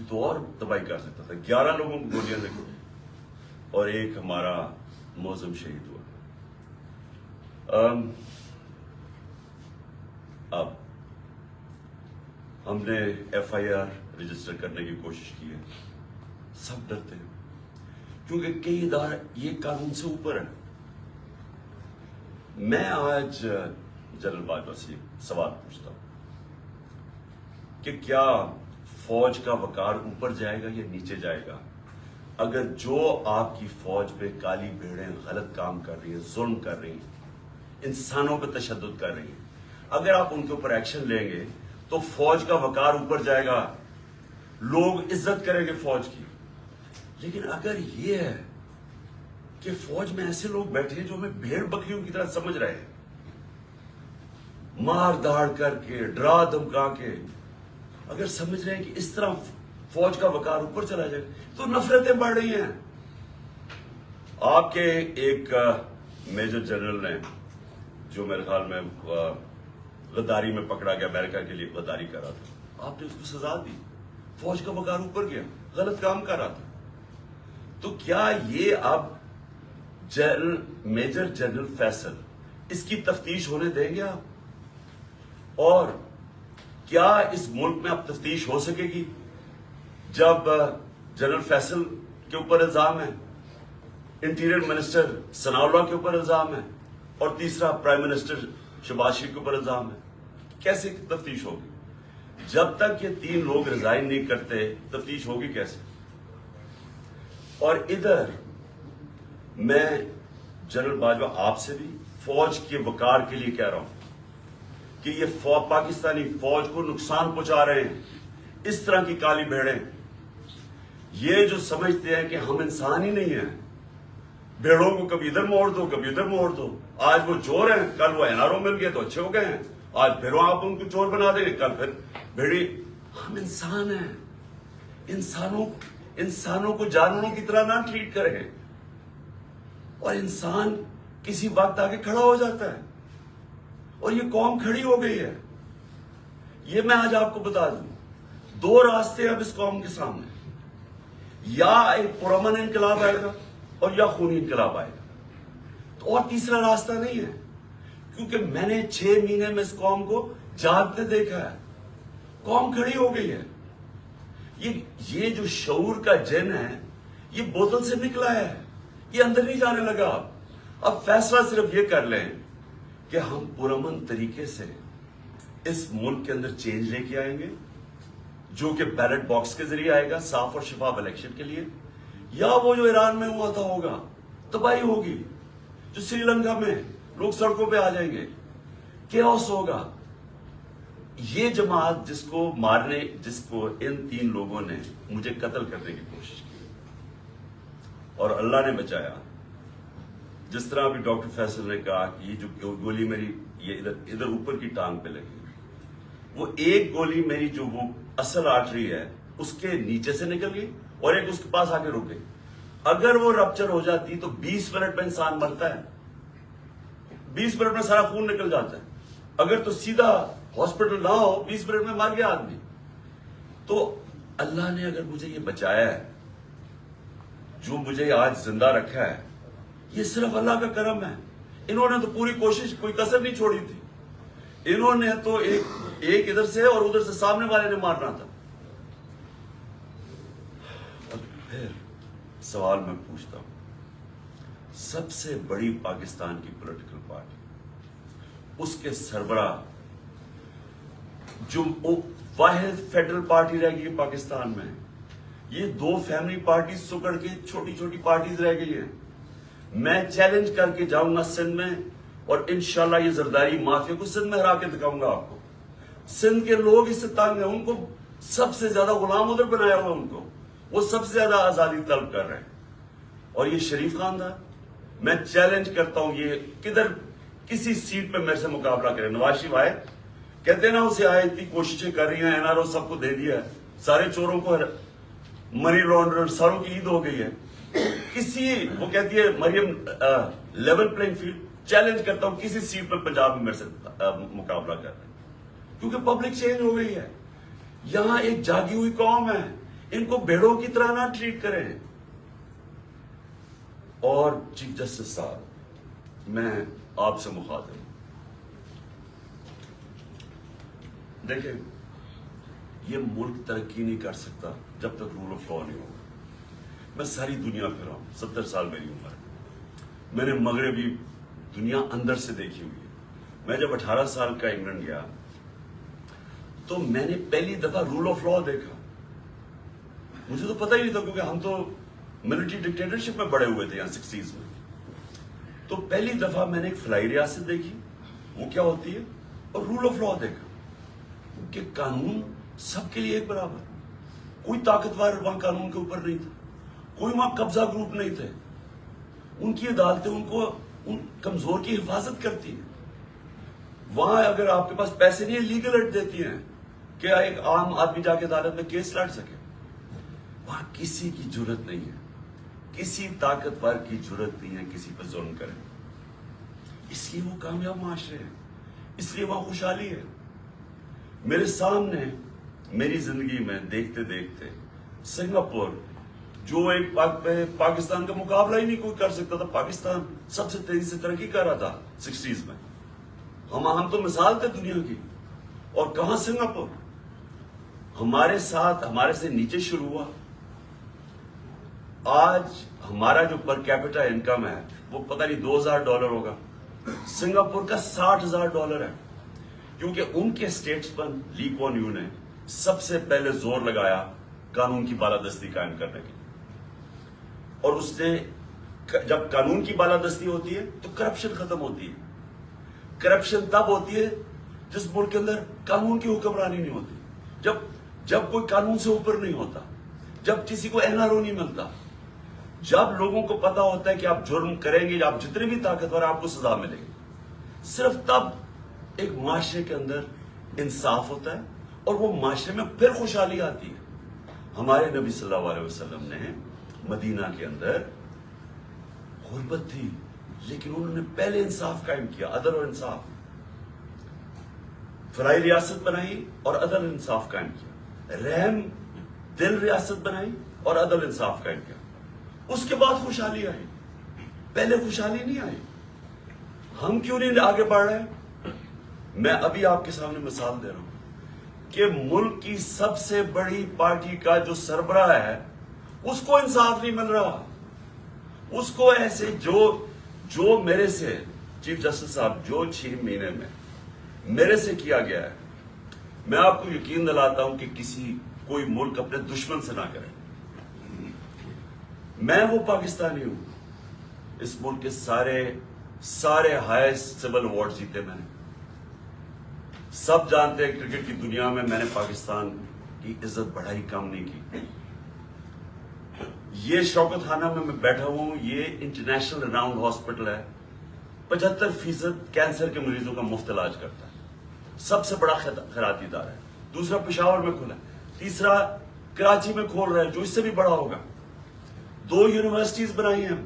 تو اور تباہی کر سکتا تھا. 11 لوگوں کو گولیاں لگی اور ایک ہمارا معظم شہید ہوا. اب ہم نے FIR رجسٹر کرنے کی کوشش کی ہے. سب ڈرتے ہیں کیونکہ کئی ادارے یہ قانون سے اوپر ہے. میں آج جنرل باجوہ سے سوال پوچھتا ہوں کہ کیا فوج کا وقار اوپر جائے گا یا نیچے جائے گا اگر جو آپ کی فوج پہ کالی بھیڑیں غلط کام کر رہی ہیں, ظلم کر رہی ہیں, انسانوں پہ تشدد کر رہی ہیں, اگر آپ ان کے اوپر ایکشن لیں گے تو فوج کا وقار اوپر جائے گا, لوگ عزت کریں گے فوج کی. لیکن اگر یہ ہے کہ فوج میں ایسے لوگ بیٹھے ہیں جو ہمیں بھیڑ بکریوں کی طرح سمجھ رہے ہیں, مار داڑ کر کے, ڈرا دھمکا کے, اگر سمجھ رہے ہیں کہ اس طرح فوج کا وقار اوپر چلا جائے تو نفرتیں بڑھ رہی ہیں. آپ کے ایک میجر جنرل نے جو میرے خیال میں غداری میں پکڑا گیا, امریکہ کے لیے غداری کر رہا تھا, آپ نے اس کو سزا دی. فوج کا وقار اوپر گیا, غلط کام کر رہا تھا. تو کیا یہ اب میجر جنرل فیصل اس کی تفتیش ہونے دیں گے آپ؟ اور کیا اس ملک میں اب تفتیش ہو سکے گی جب جنرل فیصل کے اوپر الزام ہے, انٹیریئر منسٹر ثناء اللہ کے اوپر الزام ہے, اور تیسرا پرائم منسٹر شہباز شریف کے اوپر الزام ہے؟ کیسے تفتیش ہوگی؟ جب تک یہ 3 لوگ ریزائن نہیں کرتے تفتیش ہوگی کیسے؟ اور ادھر میں جنرل باجوہ آپ سے بھی فوج کے وقار کے لیے کہہ رہا ہوں کہ یہ پاکستانی فوج کو نقصان پہنچا رہے ہیں. اس طرح کی کالی بھیڑیں, یہ جو سمجھتے ہیں کہ ہم انسان ہی نہیں ہیں, بھیڑوں کو کبھی ادھر موڑ دو کبھی ادھر موڑ دو. آج وہ چور ہیں, کل وہ NRO مل گئے تو اچھے ہو گئے ہیں, آج پھر آپ ان کو چور بنا دیں گے, کل پھر بھیڑی. ہم انسان ہیں, انسانوں کو جانوروں کی طرح نہ ٹریٹ کریں. اور انسان کسی وقت آگے کھڑا ہو جاتا ہے, اور یہ قوم کھڑی ہو گئی ہے. یہ میں آج آپ کو بتا دوں, 2 راستے اب اس قوم کے سامنے, یا ایک پرامن انقلاب آئے گا اور یا خونی انقلاب آئے گا. تو اور تیسرا راستہ نہیں ہے, کیونکہ میں نے 6 مہینے میں اس قوم کو جاگتے دیکھا ہے. قوم کھڑی ہو گئی ہے. یہ جو شعور کا جن ہے یہ بوتل سے نکلا ہے, یہ اندر نہیں جانے لگا. اب فیصلہ صرف یہ کر لیں کہ ہم پرامن طریقے سے اس ملک کے اندر چینج لے کے آئیں گے, جو کہ بیلٹ باکس کے ذریعے آئے گا, صاف اور شفاف الیکشن کے لیے, یا وہ جو ایران میں ہوا تھا ہوگا, تباہی ہوگی, جو سری لنکا میں لوگ سڑکوں پہ آ جائیں گے, کیوس ہوگا. یہ جماعت جس کو ان 3 لوگوں نے مجھے قتل کرنے کی کوشش کی اور اللہ نے بچایا. جس طرح ابھی ڈاکٹر فیصل نے کہا کہ یہ جو گولی میری یہ ادھر اوپر کی ٹانگ پہ لگی, وہ ایک گولی میری جو وہ اصل آرٹری ہے اس کے نیچے سے نکل گئی اور ایک اس کے پاس آ کے رک گئی. اگر وہ رپچر ہو جاتی تو 20 منٹ میں انسان مرتا ہے, 20 منٹ میں سارا خون نکل جاتا ہے. اگر تو سیدھا ہاسپٹل نہ ہو 20 منٹ میں مر گیا آدمی. تو اللہ نے اگر مجھے یہ بچایا ہے, جو مجھے آج زندہ رکھا ہے, یہ صرف اللہ کا کرم ہے. انہوں نے تو پوری کوشش, کوئی کسر نہیں چھوڑی تھی. انہوں نے تو ایک ادھر سے اور ادھر سے سامنے والے نے مارنا تھا. اور پھر سوال میں پوچھتا ہوں, سب سے بڑی پاکستان کی پولیٹیکل پارٹی, اس کے سربراہ, جو واحد فیڈرل پارٹی رہ گئی پاکستان میں, یہ 2 فیملی پارٹیز سکڑ کے چھوٹی چھوٹی پارٹیز رہ گئی ہیں. میں چیلنج کر کے جاؤں گا سندھ میں, اور انشاءاللہ یہ زرداری مافیا کو سندھ میں ہرا کے دکھاؤں گا آپ کو. سندھ کے لوگ اس سے تنگ ہیں, ان کو سب سے زیادہ غلام ادھر بنایا ہوا, ان کو وہ سب سے زیادہ آزادی طلب کر رہے ہیں. اور یہ شریف خاندان, میں چیلنج کرتا ہوں, یہ کدھر کسی سیٹ پہ میرے سے مقابلہ کرے. نواز شریف آئے, کہتے ہیں نا اسے آئے, اتنی کوششیں کر رہی ہیں, NRO سب کو دے دیا ہے, سارے چوروں کو, منی لانڈرر ساروں کی عید ہو گئی ہے. وہ کہتی ہے مریم لیول پلینگ فیلڈ, چیلنج کرتا ہوں کسی سیٹ پہ پنجاب میں میرے سے مقابلہ کر رہے ہیں، کیونکہ پبلک چینج ہو گئی ہے. یہاں ایک جاگی ہوئی قوم ہے، ان کو بھیڑوں کی طرح نہ ٹریٹ کریں. اور چیف جسٹس صاحب، میں آپ سے مخاطب ہوں. دیکھیں، یہ ملک ترقی نہیں کر سکتا جب تک رول آف لا نہیں ہوگا. میں ساری دنیا پھرا ہوں، 70 سال میری عمر ہے. میں نے مغربی دنیا اندر سے دیکھی ہوئی ہے. میں جب 18 سال کا انگلینڈ گیا تو میں نے پہلی دفعہ رول آف لا دیکھا. مجھے تو پتہ ہی نہیں تھا، کیونکہ ہم تو ملٹری ڈکٹیٹرشپ میں بڑے ہوئے تھے یہاں 60s میں. تو پہلی دفعہ میں نے ایک فلائی ریاست دیکھی، وہ کیا ہوتی ہے، اور رول آف لا دیکھا کہ قانون سب کے لیے ایک برابر. کوئی طاقتور وہاں قانون کے اوپر نہیں تھا، کوئی وہاں قبضہ گروپ نہیں تھے. ان کی عدالتیں ان کو ان کمزور کی حفاظت کرتی ہیں. وہاں اگر آپ کے پاس پیسے نہیں ہیں، لیگل ایڈ دیتی ہیں کہ ایک عام آدمی جا کے عدالت میں کیس لڑ سکے. وہاں کسی کی جرت نہیں ہے، کسی طاقتور کی جرت نہیں ہے کسی پہ ظلم کرے. اس لیے وہ کامیاب معاشرے ہیں، اس لیے وہاں خوشحالی ہے. میرے سامنے میری زندگی میں دیکھتے دیکھتے سنگاپور، جو ایک پاکستان کا مقابلہ ہی نہیں کوئی کر سکتا تھا، پاکستان سب سے تیزی سے ترقی کر رہا تھا 60s میں. ہم تو مثال تھے دنیا کی. اور کہاں سنگاپور ہمارے ساتھ، ہمارے سے نیچے شروع ہوا. آج ہمارا جو پر کیپٹا انکم ہے وہ پتہ نہیں $2000 ہوگا، سنگاپور کا $60,000 ہے. کیونکہ ان کے اسٹیٹس پر لی کوان یو نے سب سے پہلے زور لگایا قانون کی بالادستی قائم کرنے کے لیے. اور اس نے، جب قانون کی بالادستی ہوتی ہے تو کرپشن ختم ہوتی ہے. کرپشن تب ہوتی ہے جس ملک کے اندر قانون کی حکمرانی نہیں ہوتی، جب کوئی قانون سے اوپر نہیں ہوتا، جب کسی کو NRO نہیں ملتا، جب لوگوں کو پتا ہوتا ہے کہ آپ جرم کریں گے، آپ جتنے بھی طاقتور آپ کو سزا ملے گی. صرف تب ایک معاشرے کے اندر انصاف ہوتا ہے اور وہ معاشرے میں پھر خوشحالی آتی ہے. ہمارے نبی صلی اللہ علیہ وسلم نے مدینہ کے اندر غربت تھی، لیکن انہوں نے پہلے انصاف قائم کیا، عدل اور انصاف. فلائی ریاست بنائی اور عدل انصاف قائم کیا. رحم دل ریاست بنائی اور عدل انصاف قائم کیا. اس کے بعد خوشحالی آئی، پہلے خوشحالی نہیں آئی. ہم کیوں نہیں آگے بڑھ رہے؟ میں ابھی آپ کے سامنے مثال دے رہا ہوں کہ ملک کی سب سے بڑی پارٹی کا جو سربراہ ہے اس کو انصاف نہیں مل رہا. اس کو ایسے جو میرے سے چیف جسٹس صاحب جو 6 مہینے میں میرے سے کیا گیا ہے، میں آپ کو یقین دلاتا ہوں کہ کوئی ملک اپنے دشمن سے نہ کرے. میں وہ پاکستانی ہوں، اس ملک کے سارے ہائیسٹ سول ایوارڈ جیتے میں نے. سب جانتے ہیں کرکٹ کی دنیا میں نے پاکستان کی عزت بڑھائی، کم نہیں کی. یہ شوکت خانہ میں بیٹھا ہوں، یہ انٹرنیشنل رناؤنڈ ہاسپٹل ہے. 75% کینسر کے مریضوں کا مفت علاج کرتا ہے. سب سے بڑا خیراتی ادارہ ہے. دوسرا پشاور میں کھلا ہے، تیسرا کراچی میں کھول رہا ہے جو اس سے بھی بڑا ہوگا. 2 یونیورسٹیز بنائی ہیں.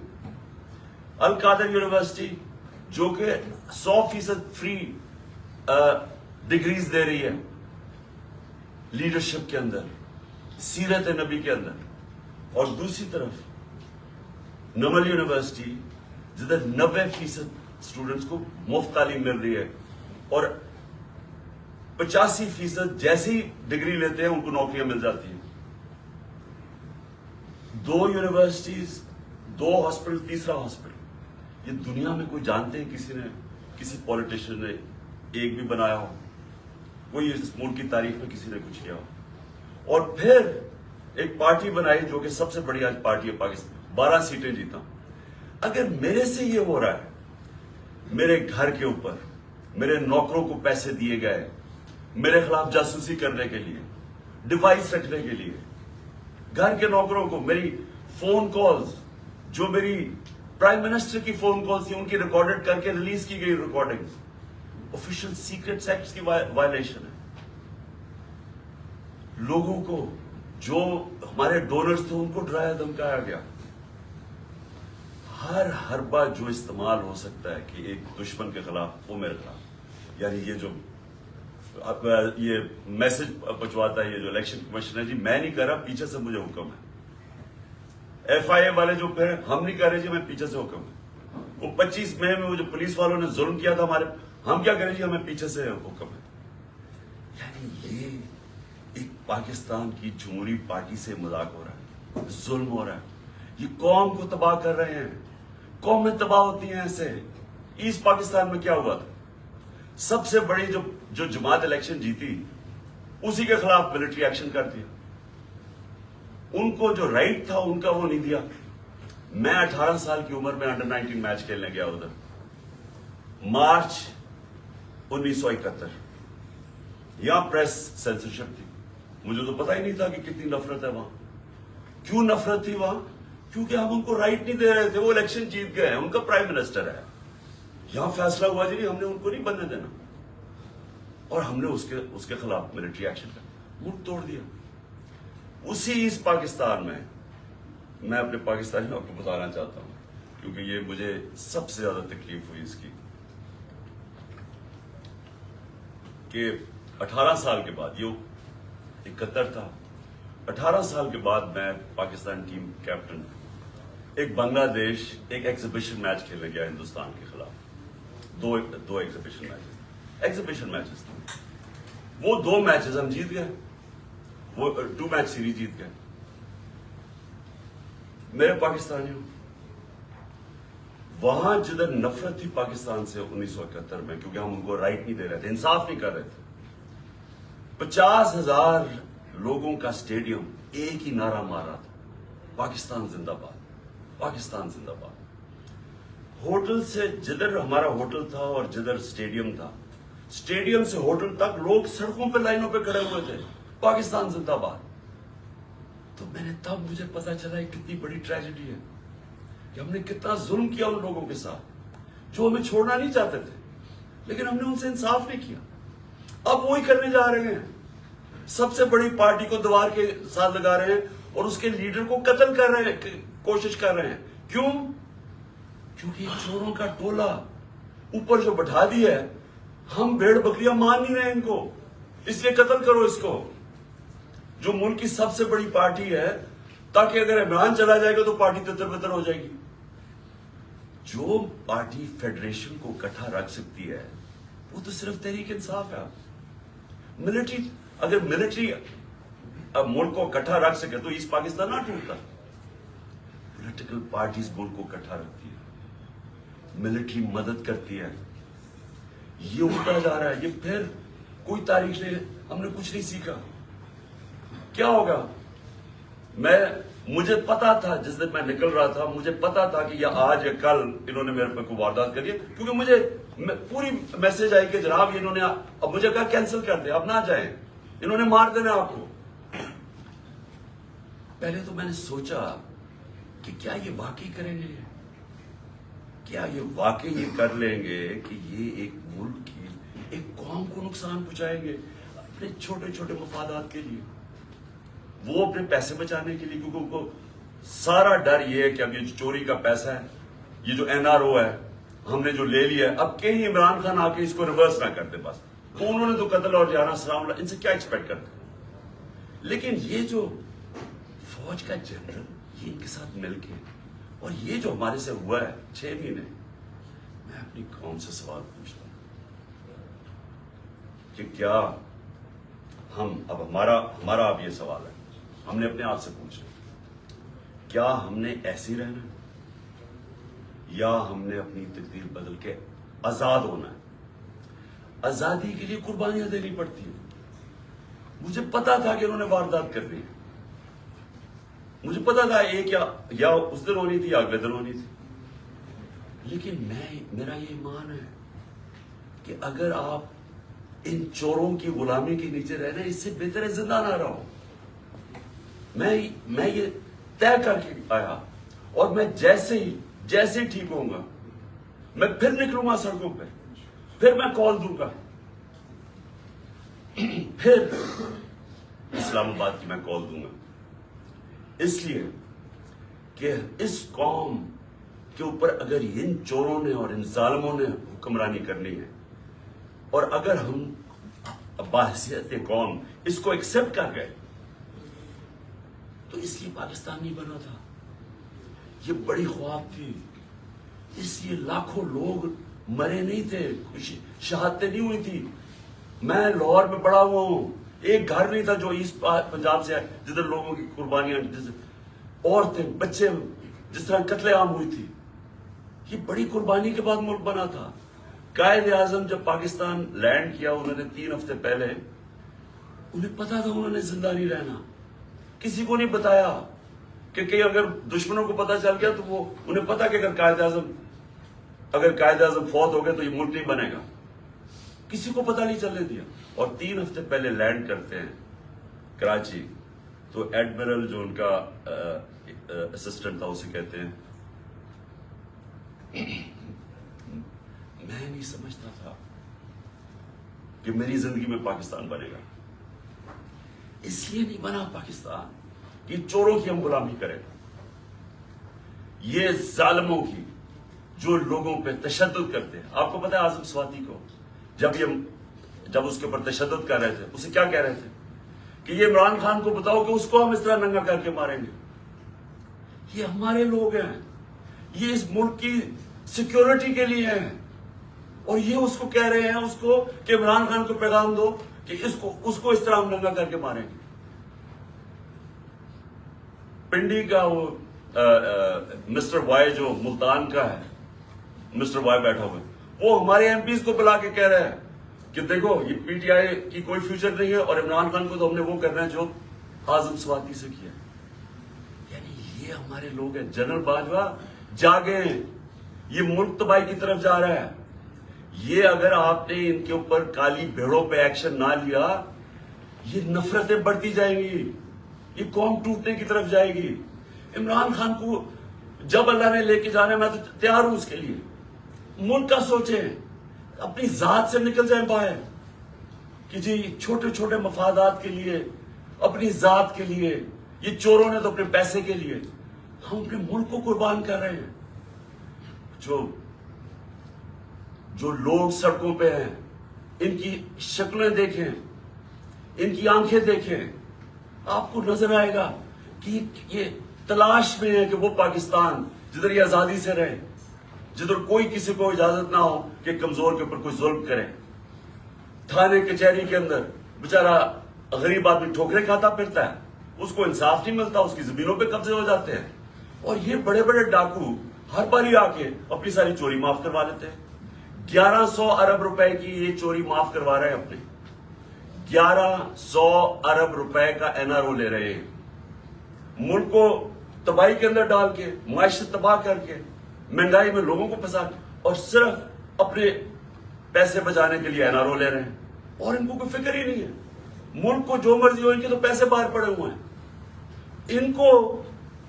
القادر یونیورسٹی جو کہ 100% فری ڈگریز دے رہی ہے لیڈرشپ کے اندر، سیرت نبی کے اندر. اور دوسری طرف نمل یونیورسٹی جدھر 90% اسٹوڈنٹس کو مفت تعلیم مل رہی ہے اور 85% جیسی ڈگری لیتے ہیں ان کو نوکریاں مل جاتی ہیں. 2 یونیورسٹیز، 2 ہاسپٹل، تیسرا ہاسپٹل. یہ دنیا میں کوئی جانتے ہیں کسی پولیٹیشین نے ایک بھی بنایا ہو؟ کوئی اس ملک کی تاریخ میں کسی نے کچھ کیا ہو؟ اور پھر ایک پارٹی بنائی جو کہ سب سے بڑی آج پارٹی ہے پاکستان، 12 سیٹیں جیتا. اگر میرے سے یہ ہو رہا ہے، میرے گھر کے اوپر میرے نوکروں کو پیسے دیے گئے میرے خلاف جاسوسی کرنے کے لیے، ڈیوائس رکھنے کے لیے، گھر کے نوکروں کو میری فون کالز، جو میری پرائم منسٹر کی فون کالز تھی ان کی ریکارڈڈ کر کے ریلیز کی گئی ریکارڈنگ، آفیشل سیکرٹس ایکٹ کی وائلیشن ہے. لوگوں کو جو ہمارے ڈونرز تھے ان کو ڈرایا دھمکایا گیا. ہر حربہ جو استعمال ہو سکتا ہے کہ ایک دشمن کے خلاف وہ میرے خلاف، یعنی یہ جو یہ میسج پہنچواتا ہے یہ جو الیکشن کمیشن ہے، جی میں نہیں کر رہا، پیچھے سے مجھے حکم ہے۔ ایف آئی اے والے جو پھر ہم نہیں کر رہے جی، میں پیچھے سے حکم ہے۔ وہ 25 مئی میں وہ جو پولیس والوں نے ظلم کیا تھا ہمارے، ہم کیا کریں جی، ہمیں پیچھے سے حکم ہے۔ یعنی یہ ایک پاکستان کی جمہوری پارٹی سے مذاق ہو رہا ہے، ظلم ہو رہا ہے، یہ قوم کو تباہ کر رہے ہیں، قومیں تباہ ہوتی ہیں ایسے۔ ایسٹ پاکستان میں کیا ہوا تھا؟ سب سے بڑی جو جماعت الیکشن جیتی اسی کے خلاف ملٹری ایکشن کر دیا، ان کو جو رائٹ تھا ان کا وہ نہیں دیا۔ میں 18 سال کی عمر میں انڈر 19 میچ کھیلنے گیا ادھر، مارچ 1971، یہاں پریس سینسرشپ تھی، مجھے تو پتا ہی نہیں تھا کہ کتنی نفرت ہے وہاں۔ کیوں نفرت تھی وہاں؟ کیونکہ ہم ان کو رائٹ نہیں دے رہے تھے، وہ الیکشن جیت گئے ہیں، ان کا پرائم منسٹر ہے۔ یہاں فیصلہ ہوا جی ہم نے ان کو نہیں بننے دینا، اور ہم نے اس کے خلاف ملٹری ایکشن کا منہ توڑ دیا۔ اسی ایسٹ پاکستان میں اپنے پاکستانیوں کو بتانا چاہتا ہوں، کیونکہ یہ مجھے سب سے زیادہ تکلیف ہوئی اس کی، کہ 18 سال کے بعد، یہ 71 تھا، 18 سال کے بعد میں پاکستان ٹیم کیپٹن ایک بنگلہ دیش ایک ایگزیبیشن میچ کھیلنے گیا ہندوستان کے خلاف۔ دو ایگزیبیشن میچز تھے، وہ 2 میچز ہم جیت گئے، وہ 2 میچ سیریز جیت گئے۔ میرے پاکستانیوں، وہاں جدھر نفرت تھی پاکستان سے 1971 میں، کیونکہ ہم ان کو رائٹ نہیں دے رہے تھے، انصاف نہیں کر رہے تھے، 50,000 لوگوں کا اسٹیڈیم ایک ہی نعرہ مارا تھا، پاکستان زندہ باد، پاکستان زندہ باد۔ ہوٹل سے جدھر ہمارا ہوٹل تھا اور جدھر اسٹیڈیم تھا، اسٹیڈیم سے ہوٹل تک لوگ سڑکوں پہ لائنوں پہ کھڑے ہوئے تھے، پاکستان زندہ باد۔ تو میں نے تب مجھے پتا چلا یہ کتنی بڑی ٹریجڈی ہے کہ ہم نے کتنا ظلم کیا ان لوگوں کے ساتھ جو ہمیں چھوڑنا نہیں چاہتے تھے، لیکن ہم نے ان سے انصاف نہیں کیا۔ اب وہی کرنے جا رہے ہیں، سب سے بڑی پارٹی کو دیوار کے ساتھ لگا رہے ہیں اور اس کے لیڈر کو قتل کر رہے ہیں، کوشش کر رہے ہیں۔ کیوں؟ کیونکہ چوروں کا ٹولہ اوپر جو بٹھا دیا ہے، ہم بھیڑ بکریاں مان نہیں رہے ان کو، اس لیے قتل کرو اس کو، جو ملک کی سب سے بڑی پارٹی ہے، تاکہ اگر عمران چلا جائے گا تو پارٹی تتر بتر ہو جائے گی۔ جو پارٹی فیڈریشن کو اکٹھا رکھ سکتی ہے وہ تو صرف تحریک انصاف ہے۔ ملٹری، اگر ملٹری اب ملک کو اکٹھا رکھ سکے تو ایسٹ پاکستان نہ ٹوٹتا۔ پولیٹیکل پارٹیز ملک کو اکٹھا رکھتی ہے، ملٹری مدد کرتی ہے، یہ اٹھتا جا رہا ہے۔ یہ پھر کوئی تاریخ نہیں، ہم نے کچھ نہیں سیکھا۔ کیا ہوگا؟ مجھے پتا تھا جس دن میں نکل رہا تھا، مجھے پتا تھا کہ یہ آج یا کل انہوں نے میرے پہ کوئی واردات کر دی، کیونکہ مجھے پوری میسج آئی کہ جناب انہوں نے اب مجھے کہا کینسل کر دیں، اب نہ جائیں، انہوں نے مار دینا آپ کو۔ پہلے تو میں نے سوچا کہ کیا یہ واقعی کریں گے، کیا یہ واقعی یہ کر لیں گے کہ یہ ایک ملک کی ایک قوم کو نقصان پہنچائیں گے اپنے چھوٹے چھوٹے مفادات کے لیے، وہ اپنے پیسے بچانے کے لیے، کیونکہ ان کو سارا ڈر یہ ہے کہ اب یہ چوری کا پیسہ ہے، یہ جو NRO ہے ہم نے جو لے لیا ہے، اب کہیں عمران خان آ کے اس کو ریورس نہ کر دے بس، تو انہوں نے تو قتل اور جانا سلام اللہ، ان سے کیا ایکسپیکٹ کرتے۔ لیکن یہ جو فوج کا جنرل یہ ان کے ساتھ مل کے، اور یہ جو ہمارے سے ہوا ہے 6 مہینے، میں اپنی قوم سے سوال پوچھتا ہوں کہ کیا ہم اب ہمارا اب یہ سوال ہے، ہم نے اپنے آپ سے پوچھا کیا ہم نے ایسے ہی رہنا ہے یا ہم نے اپنی تقدیر بدل کے آزاد ہونا ہے؟ آزادی کے لیے قربانیاں دینی پڑتی ہیں۔ مجھے پتا تھا کہ انہوں نے واردات کرنی ہے، مجھے پتا تھا ایک یا اس دن ہونی تھی یا اگلے دن ہونی تھی، لیکن میرا یہ ایمان ہے کہ اگر آپ ان چوروں کی غلامی کے نیچے رہنا ہے، اس سے بہتر ہے زندہ نہ رہو۔ میں یہ طے کر کے آیا، اور میں جیسے ہی ٹھیک ہوں گا میں پھر نکلوں گا سڑکوں پہ، پھر میں کال دوں گا، پھر اسلام آباد کی میں کال دوں گا، اس لیے کہ اس قوم کے اوپر اگر ان چوروں نے اور ان ظالموں نے حکمرانی کرنی ہے، اور اگر ہم بحیثیت قوم اس کو ایکسپٹ کر گئے، تو اس لیے پاکستان نہیں بنا تھا. یہ بڑی خواب تھی، اس لیے لاکھوں لوگ مرے نہیں تھے، شہادتیں نہیں ہوئی تھی. میں لاہور میں پڑا ہوا ہوں، ایک گھر نہیں تھا جو ایسٹ پنجاب سے جدھر لوگوں کی قربانیاں، عورتیں بچے جس طرح قتل عام ہوئی تھی. یہ بڑی قربانی کے بعد ملک بنا تھا. قائد اعظم جب پاکستان لینڈ کیا، انہوں نے 3 ہفتے پہلے، انہیں پتا تھا انہوں نے زندہ نہیں رہنا. کسی کو نہیں بتایا کہ اگر دشمنوں کو پتا چل گیا تو وہ انہیں پتا کہ اگر قائد اعظم فوت ہو گئے تو یہ ملک نہیں بنے گا. کسی کو پتا نہیں چلنے دیا. اور 3 ہفتے پہلے لینڈ کرتے ہیں کراچی، تو ایڈمرل جو ان کا اسسٹنٹ تھا اسے کہتے ہیں میں نہیں سمجھتا تھا کہ میری زندگی میں پاکستان بنے گا. اس لیے نہیں بنا پاکستان کہ چوروں کی ہم غلامی کریں، یہ ظالموں کی جو لوگوں پہ تشدد کرتے ہیں. آپ کو پتا ہے اعظم سواتی کو جب اس کے اوپر تشدد کر رہے تھے، اسے کیا کہہ رہے تھے کہ یہ عمران خان کو بتاؤ کہ اس کو ہم اس طرح ننگا کر کے ماریں گے. یہ ہمارے لوگ ہیں، یہ اس ملک کی سیکیورٹی کے لیے ہیں، اور یہ اس کو کہہ رہے ہیں اس کو کہ عمران خان کو پیغام دو کہ اس کو اس طرح ہم ننگا کر کے ماریں گے. پنڈی کا وہ مسٹر وائی جو ملتان کا ہے، مسٹر وائی بیٹھا ہوا ہے، وہ ہمارے ایم پیز کو بلا کے کہہ رہے ہیں کہ دیکھو یہ پی ٹی آئی کی کوئی فیوچر نہیں ہے، اور عمران خان کو تو ہم نے وہ کرنا ہے جو اعظم سواتی سے کیا. یعنی یہ ہمارے لوگ ہیں. جنرل باجوہ جاگیں، یہ ملک تباہی کی طرف جا رہا ہے. یہ اگر آپ نے ان کے اوپر کالی بھیڑوں پہ ایکشن نہ لیا، یہ نفرتیں بڑھتی جائیں گی، یہ قوم ٹوٹنے کی طرف جائے گی. عمران خان کو جب اللہ نے لے کے جانا ہے، میں تو تیار ہوں اس کے لیے. ملک کا سوچیں، اپنی ذات سے نکل جائیں باہر کہ جی چھوٹے چھوٹے مفادات کے لیے، اپنی ذات کے لیے. یہ چوروں نے تو اپنے پیسے کے لیے، ہم اپنے ملک کو قربان کر رہے ہیں. جو لوگ سڑکوں پہ ہیں، ان کی شکلیں دیکھیں، ان کی آنکھیں دیکھیں، آپ کو نظر آئے گا کہ یہ تلاش میں ہے کہ وہ پاکستان جدھر یہ آزادی سے رہے، جدھر کوئی کسی کو اجازت نہ ہو کہ کمزور کے اوپر کوئی ظلم کرے. تھانے کچہری کے اندر بیچارہ غریب آدمی ٹھوکریں کھاتا پھرتا ہے، اس کو انصاف نہیں ملتا، اس کی زمینوں پہ قبضے ہو جاتے ہیں. اور یہ بڑے بڑے ڈاکو ہر باری آ کے اپنی ساری چوری معاف کروا لیتے ہیں. 1100 ارب روپے کی یہ چوری معاف کروا رہے ہیں اپنے. 1100 ارب روپے کا این آر او لے رہے ہیں، ملک کو تباہی کے اندر ڈال کے، معیشت تباہ کر کے، مہنگائی میں لوگوں کو پھنسا کے، اور صرف اپنے پیسے بچانے کے لیے این آر او لے رہے ہیں. اور ان کو کوئی فکر ہی نہیں ہے. ملک کو جو مرضی ہو، ان کے تو پیسے باہر پڑے ہوئے ہیں.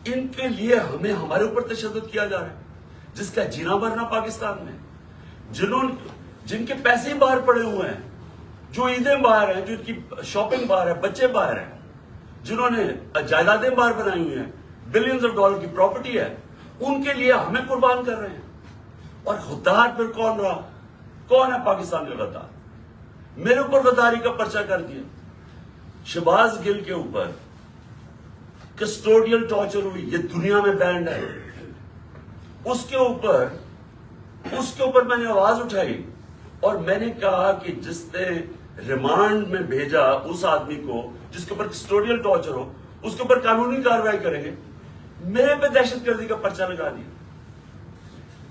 ان کے لیے ہمارے اوپر تشدد کیا جا رہا ہے، جس کا جینا مرنا پاکستان میں، جن کے پیسے باہر پڑے ہوئے ہیں، جو عیدیں باہر ہیں، جو ان کی شاپنگ باہر ہے، بچے باہر ہیں، جنہوں نے جائیدادیں باہر بنائی ہوئی ہیں، بلینز آف ڈالر کی پراپرٹی ہے، ان کے لیے ہمیں قربان کر رہے ہیں. اور غدار پھر کون رہا؟ کون ہے پاکستان کا غدار؟ میرے اوپر غداری کا پرچہ کر دیا. شہباز گل کے اوپر کسٹوڈیل ٹارچر ہوئی، یہ دنیا میں بینڈ ہے. اس کے اوپر میں نے آواز اٹھائی اور میں نے کہا کہ جس نے ریمانڈ میں بھیجا اس آدمی کو جس کے اوپر کسٹوڈیل ٹارچر ہو، اس کے اوپر قانونی کارروائی کریں گے. میرے پہ دہشت گردی کا پرچہ لگا دیا.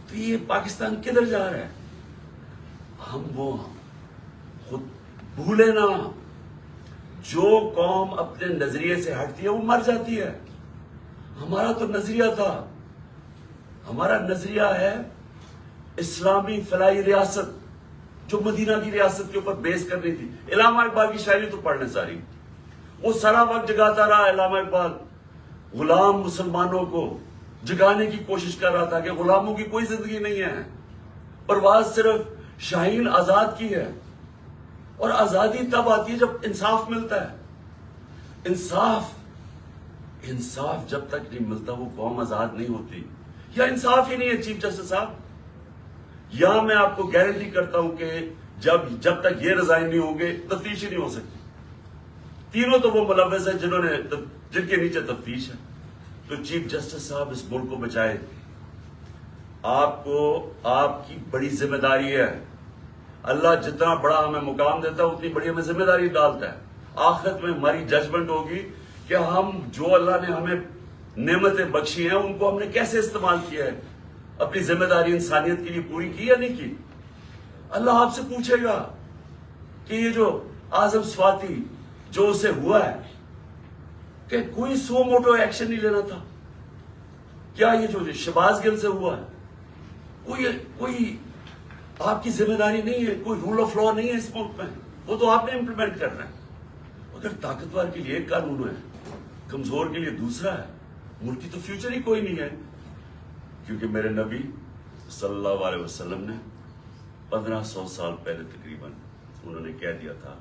تو یہ پاکستان کدھر جا رہا ہے؟ ہم وہ خود بھولے نا. جو قوم اپنے نظریے سے ہٹتی ہے وہ مر جاتی ہے. ہمارا تو نظریہ تھا، ہمارا نظریہ ہے اسلامی فلاحی ریاست جو مدینہ کی ریاست کے اوپر بیس کرنی تھی. علامہ اقبال کی شاعری تو پڑھنے ساری، وہ سارا وقت جگاتا رہا. علامہ اقبال غلام مسلمانوں کو جگانے کی کوشش کر رہا تھا کہ غلاموں کی کوئی زندگی نہیں ہے، پرواز صرف شاہین آزاد کی ہے. اور آزادی تب آتی ہے جب انصاف ملتا ہے. انصاف جب تک نہیں ملتا وہ قوم آزاد نہیں ہوتی. یا انصاف ہی نہیں ہے چیف جسٹس صاحب؟ یہاں میں آپ کو گارنٹی کرتا ہوں کہ جب تک یہ ریزائن نہیں ہوں گے تفتیش ہی نہیں ہو سکتی. تینوں تو وہ ملوث ہیں جن کے نیچے تفتیش ہے. تو چیف جسٹس صاحب اس ملک کو بچائے. آپ کی بڑی ذمہ داری ہے. اللہ جتنا بڑا ہمیں مقام دیتا ہے اتنی بڑی ہمیں ذمہ داری ڈالتا ہے. آخرت میں ہماری ججمنٹ ہوگی کہ ہم جو اللہ نے ہمیں نعمتیں بخشی ہیں ان کو ہم نے کیسے استعمال کیا ہے. اپنی ذمہ داری انسانیت کے لیے پوری کی یا نہیں کی. اللہ آپ سے پوچھے گا کہ یہ جو اعظم سواتی جو اسے ہوا ہے کہ کوئی سو موٹو ایکشن نہیں لینا تھا. کیا یہ جو شہباز گل سے ہوا ہے کوئی آپ کی ذمہ داری نہیں ہے؟ کوئی رول آف لا نہیں ہے اس ملک میں؟ وہ تو آپ نے امپلیمنٹ کرنا ہے. اگر طاقتور کے لیے ایک قانون ہے, کمزور کے لیے دوسرا ہے, ملک کی تو فیوچر ہی کوئی نہیں ہے. کیونکہ میرے نبی صلی اللہ علیہ وسلم نے 1500 سال پہلے تقریباً انہوں نے کہہ دیا تھا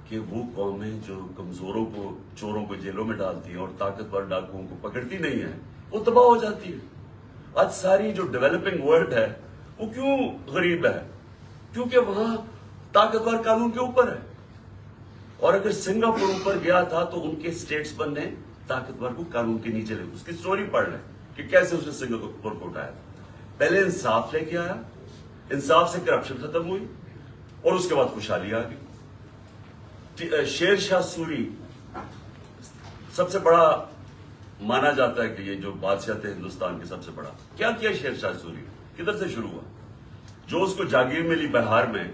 کہ وہ قومیں جو کمزوروں کو, چوروں کو جیلوں میں ڈالتی ہیں اور طاقتور ڈاکوؤں کو پکڑتی نہیں ہیں وہ تباہ ہو جاتی ہے. آج ساری جو ڈیولپنگ ورلڈ ہے وہ کیوں غریب ہے؟ کیونکہ وہاں طاقتور قانون کے اوپر ہے. اور اگر سنگاپور اوپر گیا تھا تو ان کے اسٹیٹس پر نے طاقتور کو قانون کے نیچے لے. اس کی سٹوری پڑھ لیں کہ کیسے اس نے سنگاپور کو اٹھایا. پہلے انصاف لے کے آیا, انصاف سے کرپشن ختم ہوئی اور اس کے بعد خوشحالی آ گئی. شیر شاہ سوری سب سے بڑا مانا جاتا ہے کہ یہ جو بادشاہ تھے ہندوستان کے سب سے بڑا. کیا کیا شیر شاہ سوری؟ کدھر سے شروع ہوا؟ جو اس کو جاگیر ملی بہار میں,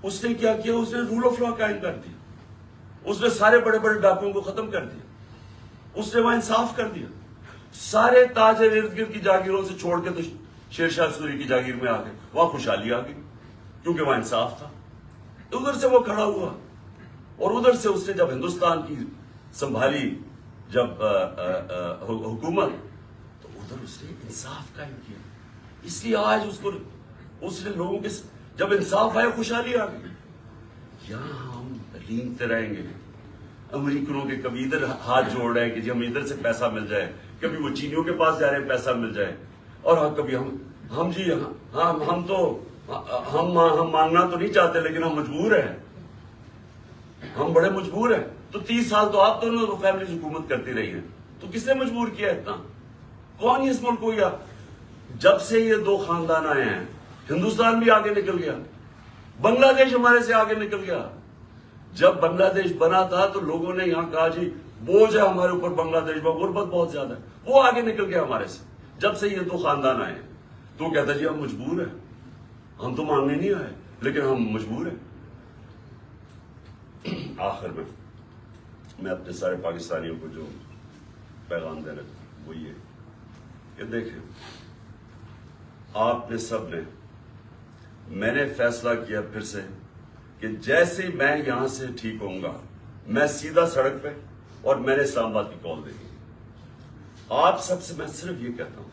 اس نے کیا کیا؟ اس نے رول آف لا قائم کر دی. اس نے سارے بڑے بڑے ڈاکوؤں کو ختم کر دیا. اس نے وہاں انصاف کر دیا. سارے تاجر ارد گرد کی جاگیروں سے چھوڑ کے تو شیر شاہ سوری کی جاگیر میں آ گئے. وہاں خوشحالی آ گئی کیونکہ وہاں انصاف تھا. ادھر سے وہ کھڑا ہوا اور ادھر سے اس نے جب ہندوستان کی سنبھالی جب حکومت, تو ادھر اس نے انصاف قائم کیا. اس لیے آج اس نے لوگوں کے جب انصاف آیا خوشحالی آ گئی. یہاں ہم رینگتے رہیں گے امریکنوں کے, کبھی ادھر ہاتھ جوڑ رہے ہیں کہ جی ہم ادھر سے پیسہ مل جائے, کبھی وہ چینیوں کے پاس جا رہے ہیں پیسہ مل جائے, اور کبھی ہم مانگنا تو نہیں چاہتے لیکن ہم مجبور ہیں, ہم بڑے مجبور ہیں. تو 30 سال تو آپ دونوں فیملیز حکومت کرتی رہی ہیں, تو کس نے مجبور کیا اتنا؟ کون ہی اس ملک کو کیا؟ جب سے یہ دو خاندان آئے ہیں ہندوستان بھی آگے نکل گیا, بنگلہ دیش ہمارے سے آگے نکل گیا. جب بنگلہ دیش بنا تھا تو لوگوں نے یہاں کہا جی بوجھ ہے ہمارے اوپر بنگلہ دیش میں, غربت بہت زیادہ ہے. وہ آگے نکل گیا ہمارے سے. جب سے یہ دو خاندان آئے ہیں تو کہتا جی ہم مجبور ہیں, ہم تو مانگنے نہیں آئے لیکن ہم مجبور ہیں. آخر میں اپنے سارے پاکستانیوں کو جو پیغام دینا وہ یہ کہ دیکھیں, آپ نے سب نے, میں نے فیصلہ کیا پھر سے کہ جیسے میں یہاں سے ٹھیک ہوں گا میں سیدھا سڑک پہ, اور میں نے اسلام آباد کی کال دینی. آپ سب سے میں صرف یہ کہتا ہوں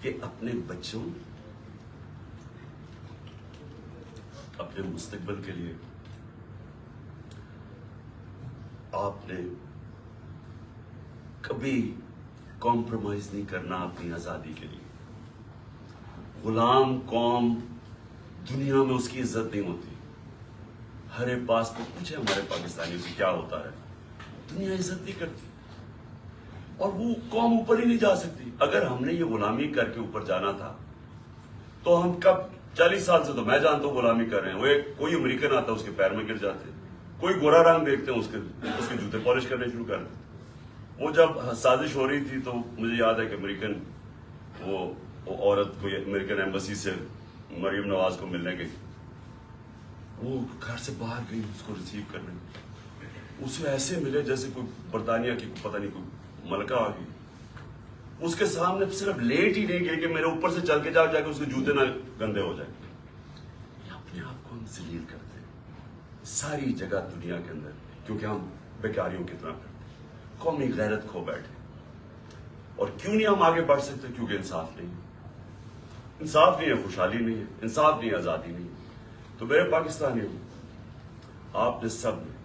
کہ اپنے بچوں, اپنے مستقبل کے لیے آپ نے کبھی کمپرومائز نہیں کرنا اپنی آزادی کے لیے. غلام قوم دنیا میں اس کی عزت نہیں ہوتی. ہر ایک پاس پہ پوچھے ہمارے پاکستانیوں سے کیا ہوتا ہے, دنیا عزت نہیں کرتی اور وہ قوم اوپر ہی نہیں جا سکتی. اگر ہم نے یہ غلامی کر کے اوپر جانا تھا تو ہم کب 40 سال سے تو میں جانتا ہوں غلامی کر رہے ہیں. وہ کوئی امریکن آتا ہے اس کے پیر میں گر جاتے, کوئی گورا رنگ دیکھتے ہیں اس کے جوتے پالش کرنے شروع کر دیتے. وہ جب سازش ہو رہی تھی تو مجھے یاد ہے کہ امریکن وہ عورت کوئی امریکن ایمبسی سے مریم نواز کو ملنے گئی, وہ گھر سے باہر گئی اس کو ریسیو کرنے. اسے ایسے ملے جیسے کوئی برطانیہ کی پتہ نہیں کوئی ملکہ آ گئی. اس کے سامنے صرف لیٹ ہی نہیں گئی کہ میرے اوپر سے چل کے جا کے اس کے جوتے نہ گندے ہو جائیں. اپنے آپ کو ہم ذلیل کرتے ہیں ساری جگہ دنیا کے اندر, کیونکہ ہم بیکاریوں کی طرح کرتے ہیں, قومی غیرت کھو بیٹھے. اور کیوں نہیں ہم آگے بڑھ سکتے؟ کیونکہ انصاف نہیں ہے. انصاف نہیں ہے, خوشحالی نہیں ہے, انصاف نہیں ہے, آزادی نہیں ہے. تو میرے پاکستانیوں, آپ نے سب نے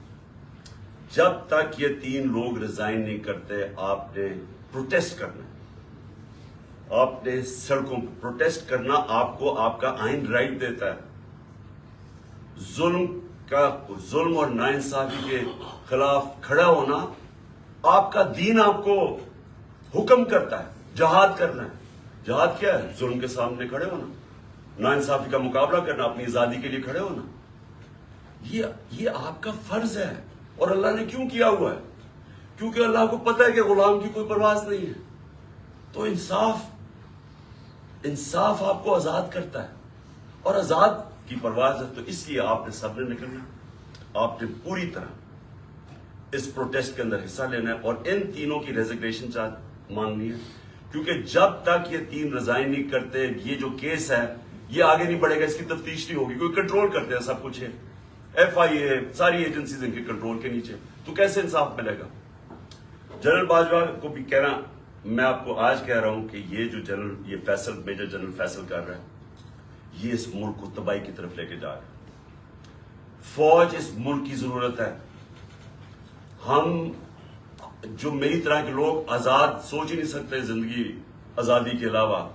جب تک یہ 3 لوگ ریزائن نہیں کرتے آپ نے پروٹیسٹ کرنا ہے. آپ نے سڑکوں پر پروٹیسٹ کرنا آپ کو آپ کا آئین رائٹ دیتا ہے. ظلم اور ناانصافی کے خلاف کھڑا ہونا آپ کا دین آپ کو حکم کرتا ہے. جہاد کرنا ہے. جہاد کیا ہے؟ ظلم کے سامنے کھڑے ہونا, ناانصافی کا مقابلہ کرنا, اپنی آزادی کے لیے کھڑے ہونا. یہ آپ کا فرض ہے. اور اللہ نے کیوں کیا ہوا ہے؟ کیونکہ اللہ کو پتہ ہے کہ غلام کی کوئی پرواز نہیں ہے. تو انصاف آپ کو آزاد کرتا ہے, اور آزاد کی پرواز ہے. تو اس لیے آپ نے سب نے نکلنا, آپ نے پوری طرح اس پروٹیسٹ کے اندر حصہ لینا ہے, اور ان تینوں کی ریزگنیشن چارج مانگنی ہے. کیونکہ جب تک یہ تین ریزائن نہیں کرتے, یہ جو کیس ہے یہ آگے نہیں بڑھے گا, اس کی تفتیش نہیں ہوگی. کوئی کنٹرول کرتے ہیں سب کچھ ہے, FIA ساری ایجنسیز ان کے کنٹرول کے نیچے, تو کیسے انصاف ملے گا؟ جنرل باجوہ کو بھی کہنا, میں آپ کو آج کہہ رہا ہوں کہ یہ جو میجر جنرل فیصل کر رہا ہے, یہ اس ملک کو تباہی کی طرف لے کے جا رہا ہے. فوج اس ملک کی ضرورت ہے. ہم جو میری طرح کے لوگ آزاد سوچ ہی نہیں سکتے زندگی آزادی کے علاوہ,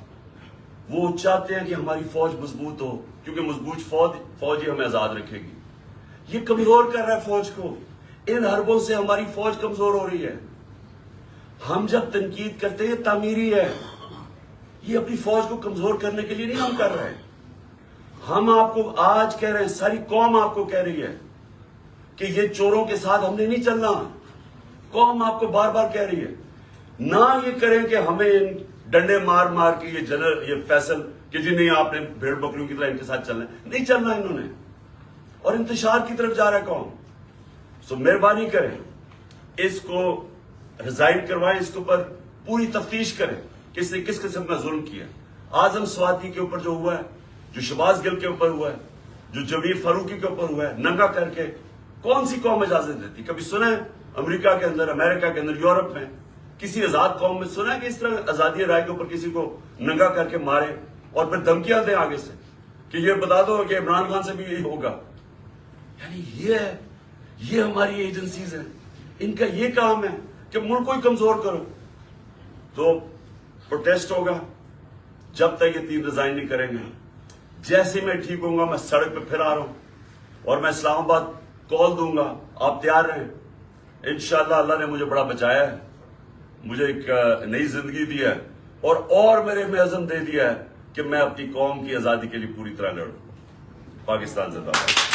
وہ چاہتے ہیں کہ ہماری فوج مضبوط ہو, کیونکہ مضبوط فوج ہی ہمیں آزاد رکھے گی. یہ کمزور کر رہا ہے فوج کو. ان حربوں سے ہماری فوج کمزور ہو رہی ہے. ہم جب تنقید کرتے ہیں یہ تعمیری ہے, یہ اپنی فوج کو کمزور کرنے کے لیے نہیں ہم کر رہے. ہم آپ کو آج کہہ رہے ہیں, ساری قوم آپ کو کہہ رہی ہے کہ یہ چوروں کے ساتھ ہم نے نہیں چلنا. قوم آپ کو بار بار کہہ رہی ہے. نہ یہ کریں کہ ہمیں ڈنڈے مار مار کے یہ فیصل کہ جی نہیں آپ نے بھیڑ بکریوں کی طرح ان کے ساتھ چلنا ہے. نہیں چلنا انہوں نے, اور انتشار کی طرف جا رہا ہے قوم. سو مہربانی کریں, اس کو ریزائن کروائیں, اس کے اوپر پوری تفتیش کریں کس نے کس قسم کا ظلم کیا. اعظم سواتی کے اوپر جو ہوا ہے, جو شہباز گل کے اوپر ہوا ہے, جو جویر فاروقی کے اوپر ہوا ہے, ننگا کر کے, کون سی قوم اجازت دیتی؟ کبھی سنا ہے امریکہ کے اندر, امریکہ کے اندر, یورپ میں کسی آزاد قوم میں سنا ہے کہ اس طرح آزادی رائے کے اوپر کسی کو ننگا کر کے مارے اور پھر دھمکیاں دیں آگے سے کہ یہ بتا دو کہ عمران خان سے بھی یہی ہوگا؟ یعنی یہ ہماری ایجنسیز ہیں, ان کا یہ کام ہے کہ ملک کو ہی کمزور کرو. تو پروٹیسٹ ہوگا جب تک یہ تین ریزائن نہیں کریں گے. جیسے میں ٹھیک ہوں گا میں سڑک پہ پھر آ رہا ہوں, اور میں اسلام آباد کال دوں گا, آپ تیار رہیں. انشاءاللہ اللہ نے مجھے بڑا بچایا ہے, مجھے ایک نئی زندگی دی ہے, اور میرے میں عزم دے دیا ہے کہ میں اپنی قوم کی آزادی کے لیے پوری طرح لڑوں. پاکستان زندہ باد.